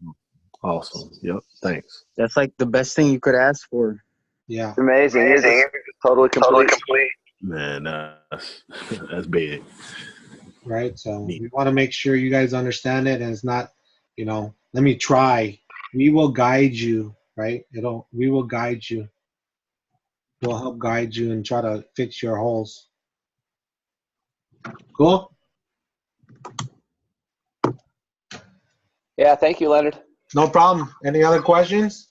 Awesome. Yep. Thanks.
That's like the best thing you could ask for.
Yeah.
It's amazing. It's totally complete.
Man, that's big.
Right. So we want to make sure you guys understand it, and it's not, let me try. We will guide you, right? We will guide you. We'll help guide you and try to fix your holes. Cool.
Yeah. Thank you, Leonard.
No problem. Any other questions?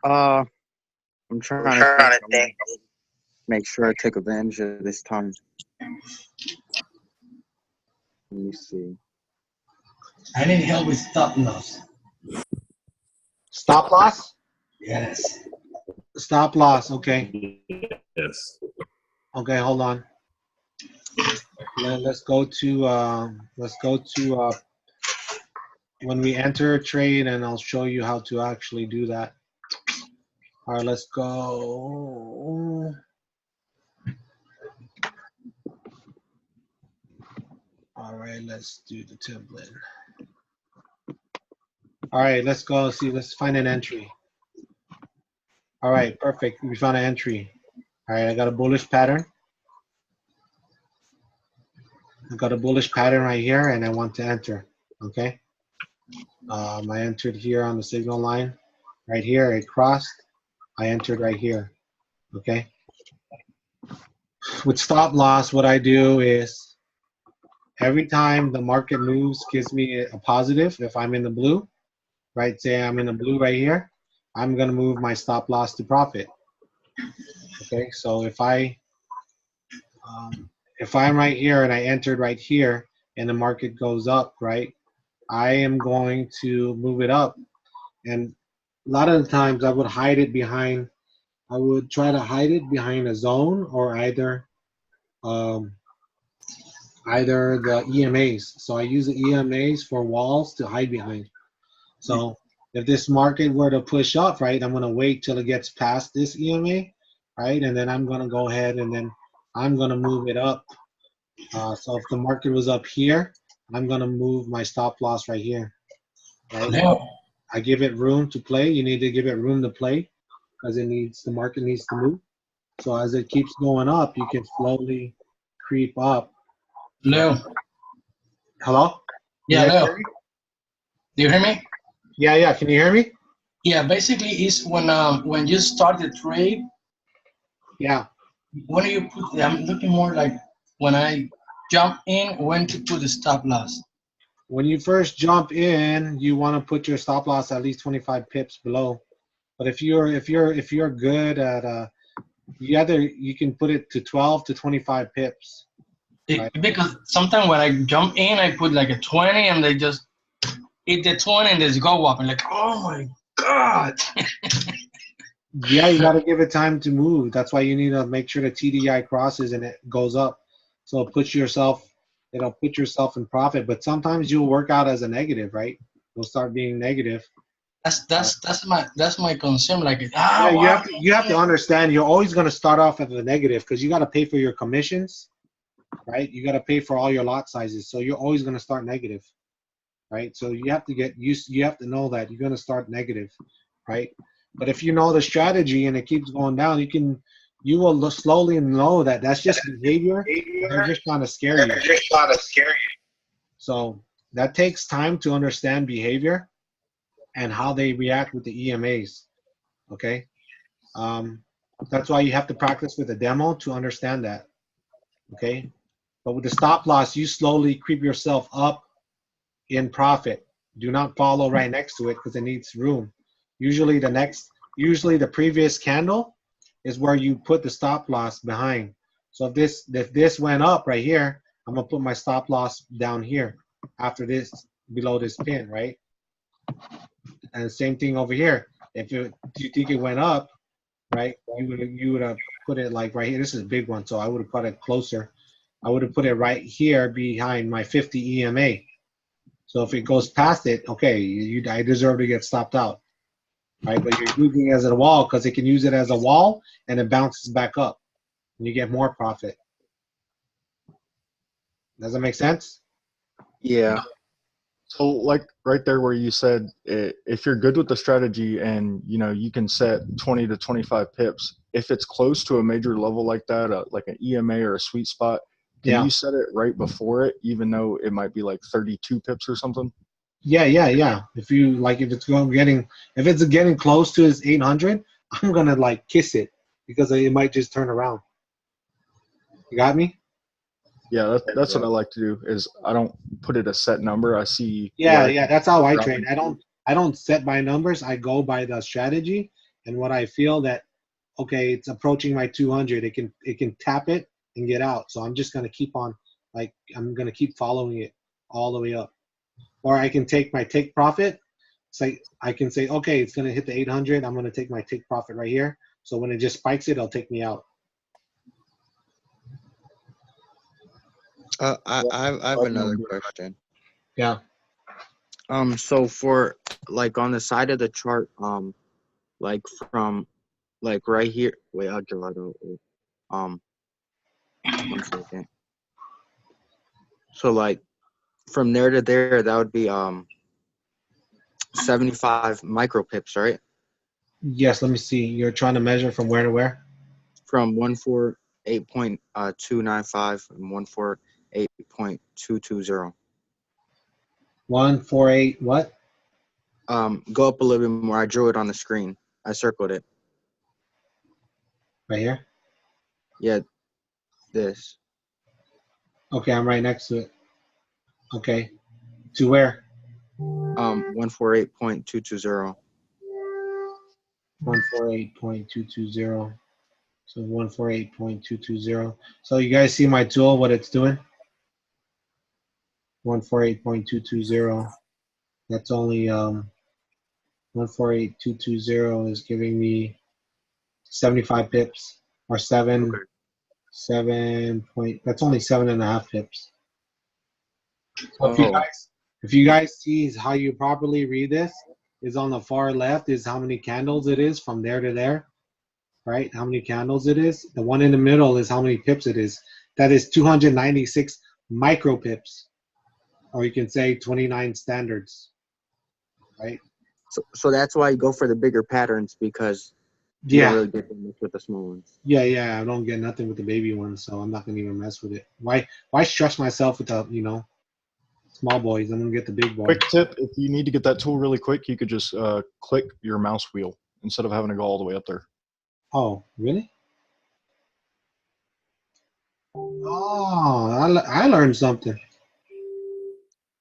I'm trying to think. Make sure I take advantage of this time. Let me see.
I need help with stop loss.
Stop loss?
Yes.
Stop loss. Okay.
Yes.
Okay. Hold on. Let's go to when we enter a trade, and I'll show you how to actually do that. All right, let's go. All right, let's do the template. All right, let's go see. Let's find an entry. All right, perfect. We found an entry. All right, I got a bullish pattern. I got a bullish pattern right here, and I want to enter. Okay. I entered here on the signal line. Right here, it crossed. I entered right here. Okay. With stop loss, what I do is every time the market moves, gives me a positive. If I'm in the blue, right? Say I'm in the blue right here, I'm gonna move my stop loss to profit. Okay. So if I'm right here and I entered right here, and the market goes up, right? I am going to move it up, and a lot of the times I would hide it behind. I would try to hide it behind a zone or either the EMAs. So I use the EMAs for walls to hide behind. So if this market were to push up, right, I'm gonna wait till it gets past this EMA, right, and then I'm gonna go ahead and then I'm gonna move it up. So if the market was up here, I'm gonna move my stop loss right here. Right?
No.
I give it room to play. You need to give it room to play because the market needs to move. So as it keeps going up, you can slowly creep up.
Leo.
Hello?
Yeah, Leo. Do you hear me?
Yeah. Can you hear me?
Yeah, basically it's when you start the trade.
Yeah.
When do you put? I'm looking more like when I jump in, when to put the stop loss.
When you first jump in, you want to put your stop loss at least 25 pips below. But if you're good at you can put it to 12 to 25 pips. Right?
Because sometimes when I jump in, I put like a 20, and they just hit the 20 and just go up. And like, oh my god.
Yeah, you got to give it time to move. That's why you need to make sure the TDI crosses and it goes up. So it'll put yourself in profit. But sometimes you'll work out as a negative, right? You'll start being negative.
That's my concern. Like,
you have to understand you're always going to start off at the negative because you got to pay for your commissions, right? You got to pay for all your lot sizes, so you're always going to start negative, right? So you have to get used. You have to know that you're going to start negative, right? But if you know the strategy and it keeps going down, you will slowly know that that's just behavior. They're just trying to scare you. So that takes time to understand behavior and how they react with the EMAs. Okay. That's why you have to practice with a demo to understand that. Okay. But with the stop loss, you slowly creep yourself up in profit. Do not follow right next to it because it needs room. Usually the previous candle is where you put the stop loss behind. So if this went up right here, I'm gonna put my stop loss down here after this, below this pin, right? And the same thing over here. If you think it went up, right, you would have put it like right here. This is a big one, so I would have put it closer. I would have put it right here behind my 50 EMA. So if it goes past it, okay, I deserve to get stopped out, right? But you're using it as a wall because it can use it as a wall and it bounces back up, and you get more profit. Does that make sense?
Yeah.
So like right there where you said if you're good with the strategy and you can set 20 to 25 pips, if it's close to a major level like that, like an EMA or a sweet spot, can you set it right before it, even though it might be like 32 pips or something?
Yeah. If it's getting close to his 800, I'm gonna like kiss it because it might just turn around. You got me?
Yeah, that's what I like to do. Is I don't put it a set number. I see.
Yeah. That's how I trade. I don't set my numbers. I go by the strategy and what I feel that okay, it's approaching my 200. It can tap it and get out. So I'm just gonna keep on I'm gonna keep following it all the way up. Or I can take my take profit. I can say, okay, it's gonna hit the 800. I'm gonna take my take profit right here. So when it just spikes it, it'll take me out.
I have another question.
Yeah.
So for like on the side of the chart, like from like right here. Wait, I'll draw it out. 1 second. So like from there to there, that would be 75 micro pips, right?
Yes. Let me see. You're trying to measure from where to where?
From 148.295 and 148.220.
148 what?
Go up a little bit more. I drew it on the screen. I circled it.
Right here?
Yeah, this.
Okay, I'm right next to it. Okay. To where?
148.220.
148.220. So 148.220. So you guys see my tool, what it's doing? 148.220. That's only 148.220 is giving me 75 pips or 7 point. That's only 7.5 pips. So if you guys see how you properly read this, is on the far left is how many candles it is from there to there, right? How many candles it is. The one in the middle is how many pips it is. That is 296 micro pips, or you can say 29 standards, right?
So that's why you go for the bigger patterns because you don't really get much with the small ones.
Yeah. I don't get nothing with the baby ones, so I'm not gonna even mess with it. Why stress myself with the small boys? I'm gonna get the big boys.
Quick tip: if you need to get that tool really quick, you could just click your mouse wheel instead of having to go all the way up there.
Oh, really? Oh, I learned something.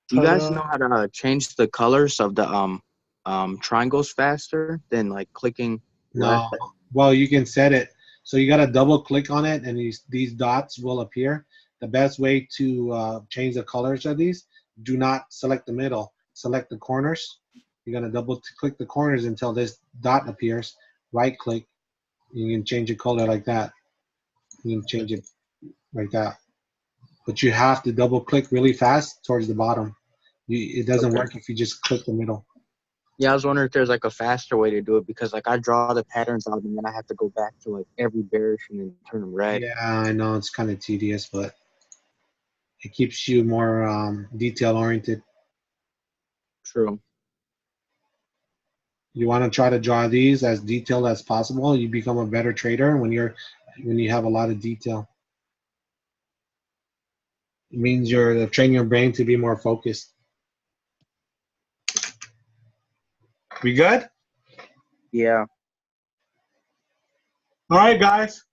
Do you guys know how to change the colors of the triangles faster than like clicking
No.
left?
Well, you can set it. So you got to double click on it, and these dots will appear. The best way to change the colors of these: do not select the middle. Select the corners. You're gonna double click the corners until this dot appears. Right click. You can change the color like that. You can change it like that. But you have to double click really fast towards the bottom. It doesn't work if you just click the middle.
Yeah, I was wondering if there's like a faster way to do it because like I draw the patterns out and then I have to go back to like every bearish and then turn them red.
Yeah, I know it's kind of tedious, but it keeps you more detail oriented.
True.
You want to try to draw these as detailed as possible. You become a better trader when you have a lot of detail. It means you're training your brain to be more focused. We good?
Yeah.
All right, guys.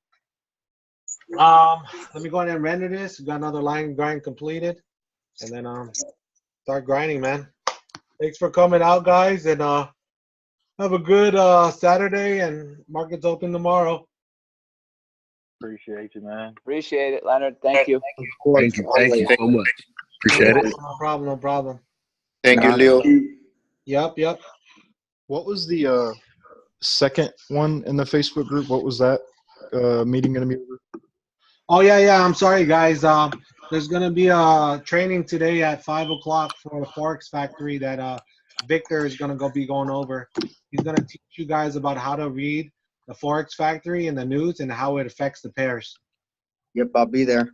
Let me go ahead and render this. We got another line grind completed, and then start grinding, man. Thanks for coming out, guys, and have a good Saturday. And market's open tomorrow.
Appreciate you, man.
Appreciate it, Leonard. Thank you.
Of course.
Thank you so much. Appreciate it.
No problem. No problem.
Thank you, Leo.
Yep.
What was the second one in the Facebook group? What was that meeting going to be over?
Oh yeah. I'm sorry, guys. There's gonna be a training today at 5 o'clock for the Forex Factory that Victor is gonna be going over. He's gonna teach you guys about how to read the Forex Factory and the news and how it affects the pairs.
Yep, I'll be there.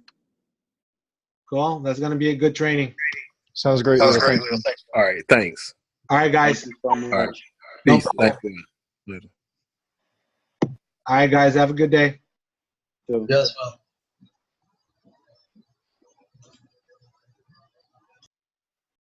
Cool. That's gonna be a good training.
Sounds great.
Sounds
Leo.
great.
Thank you.
All right. Thanks.
All right, guys.
All right.
No
Peace.
problem.
Thanks. Later.
All right, guys. Have a good day.
Yes, well.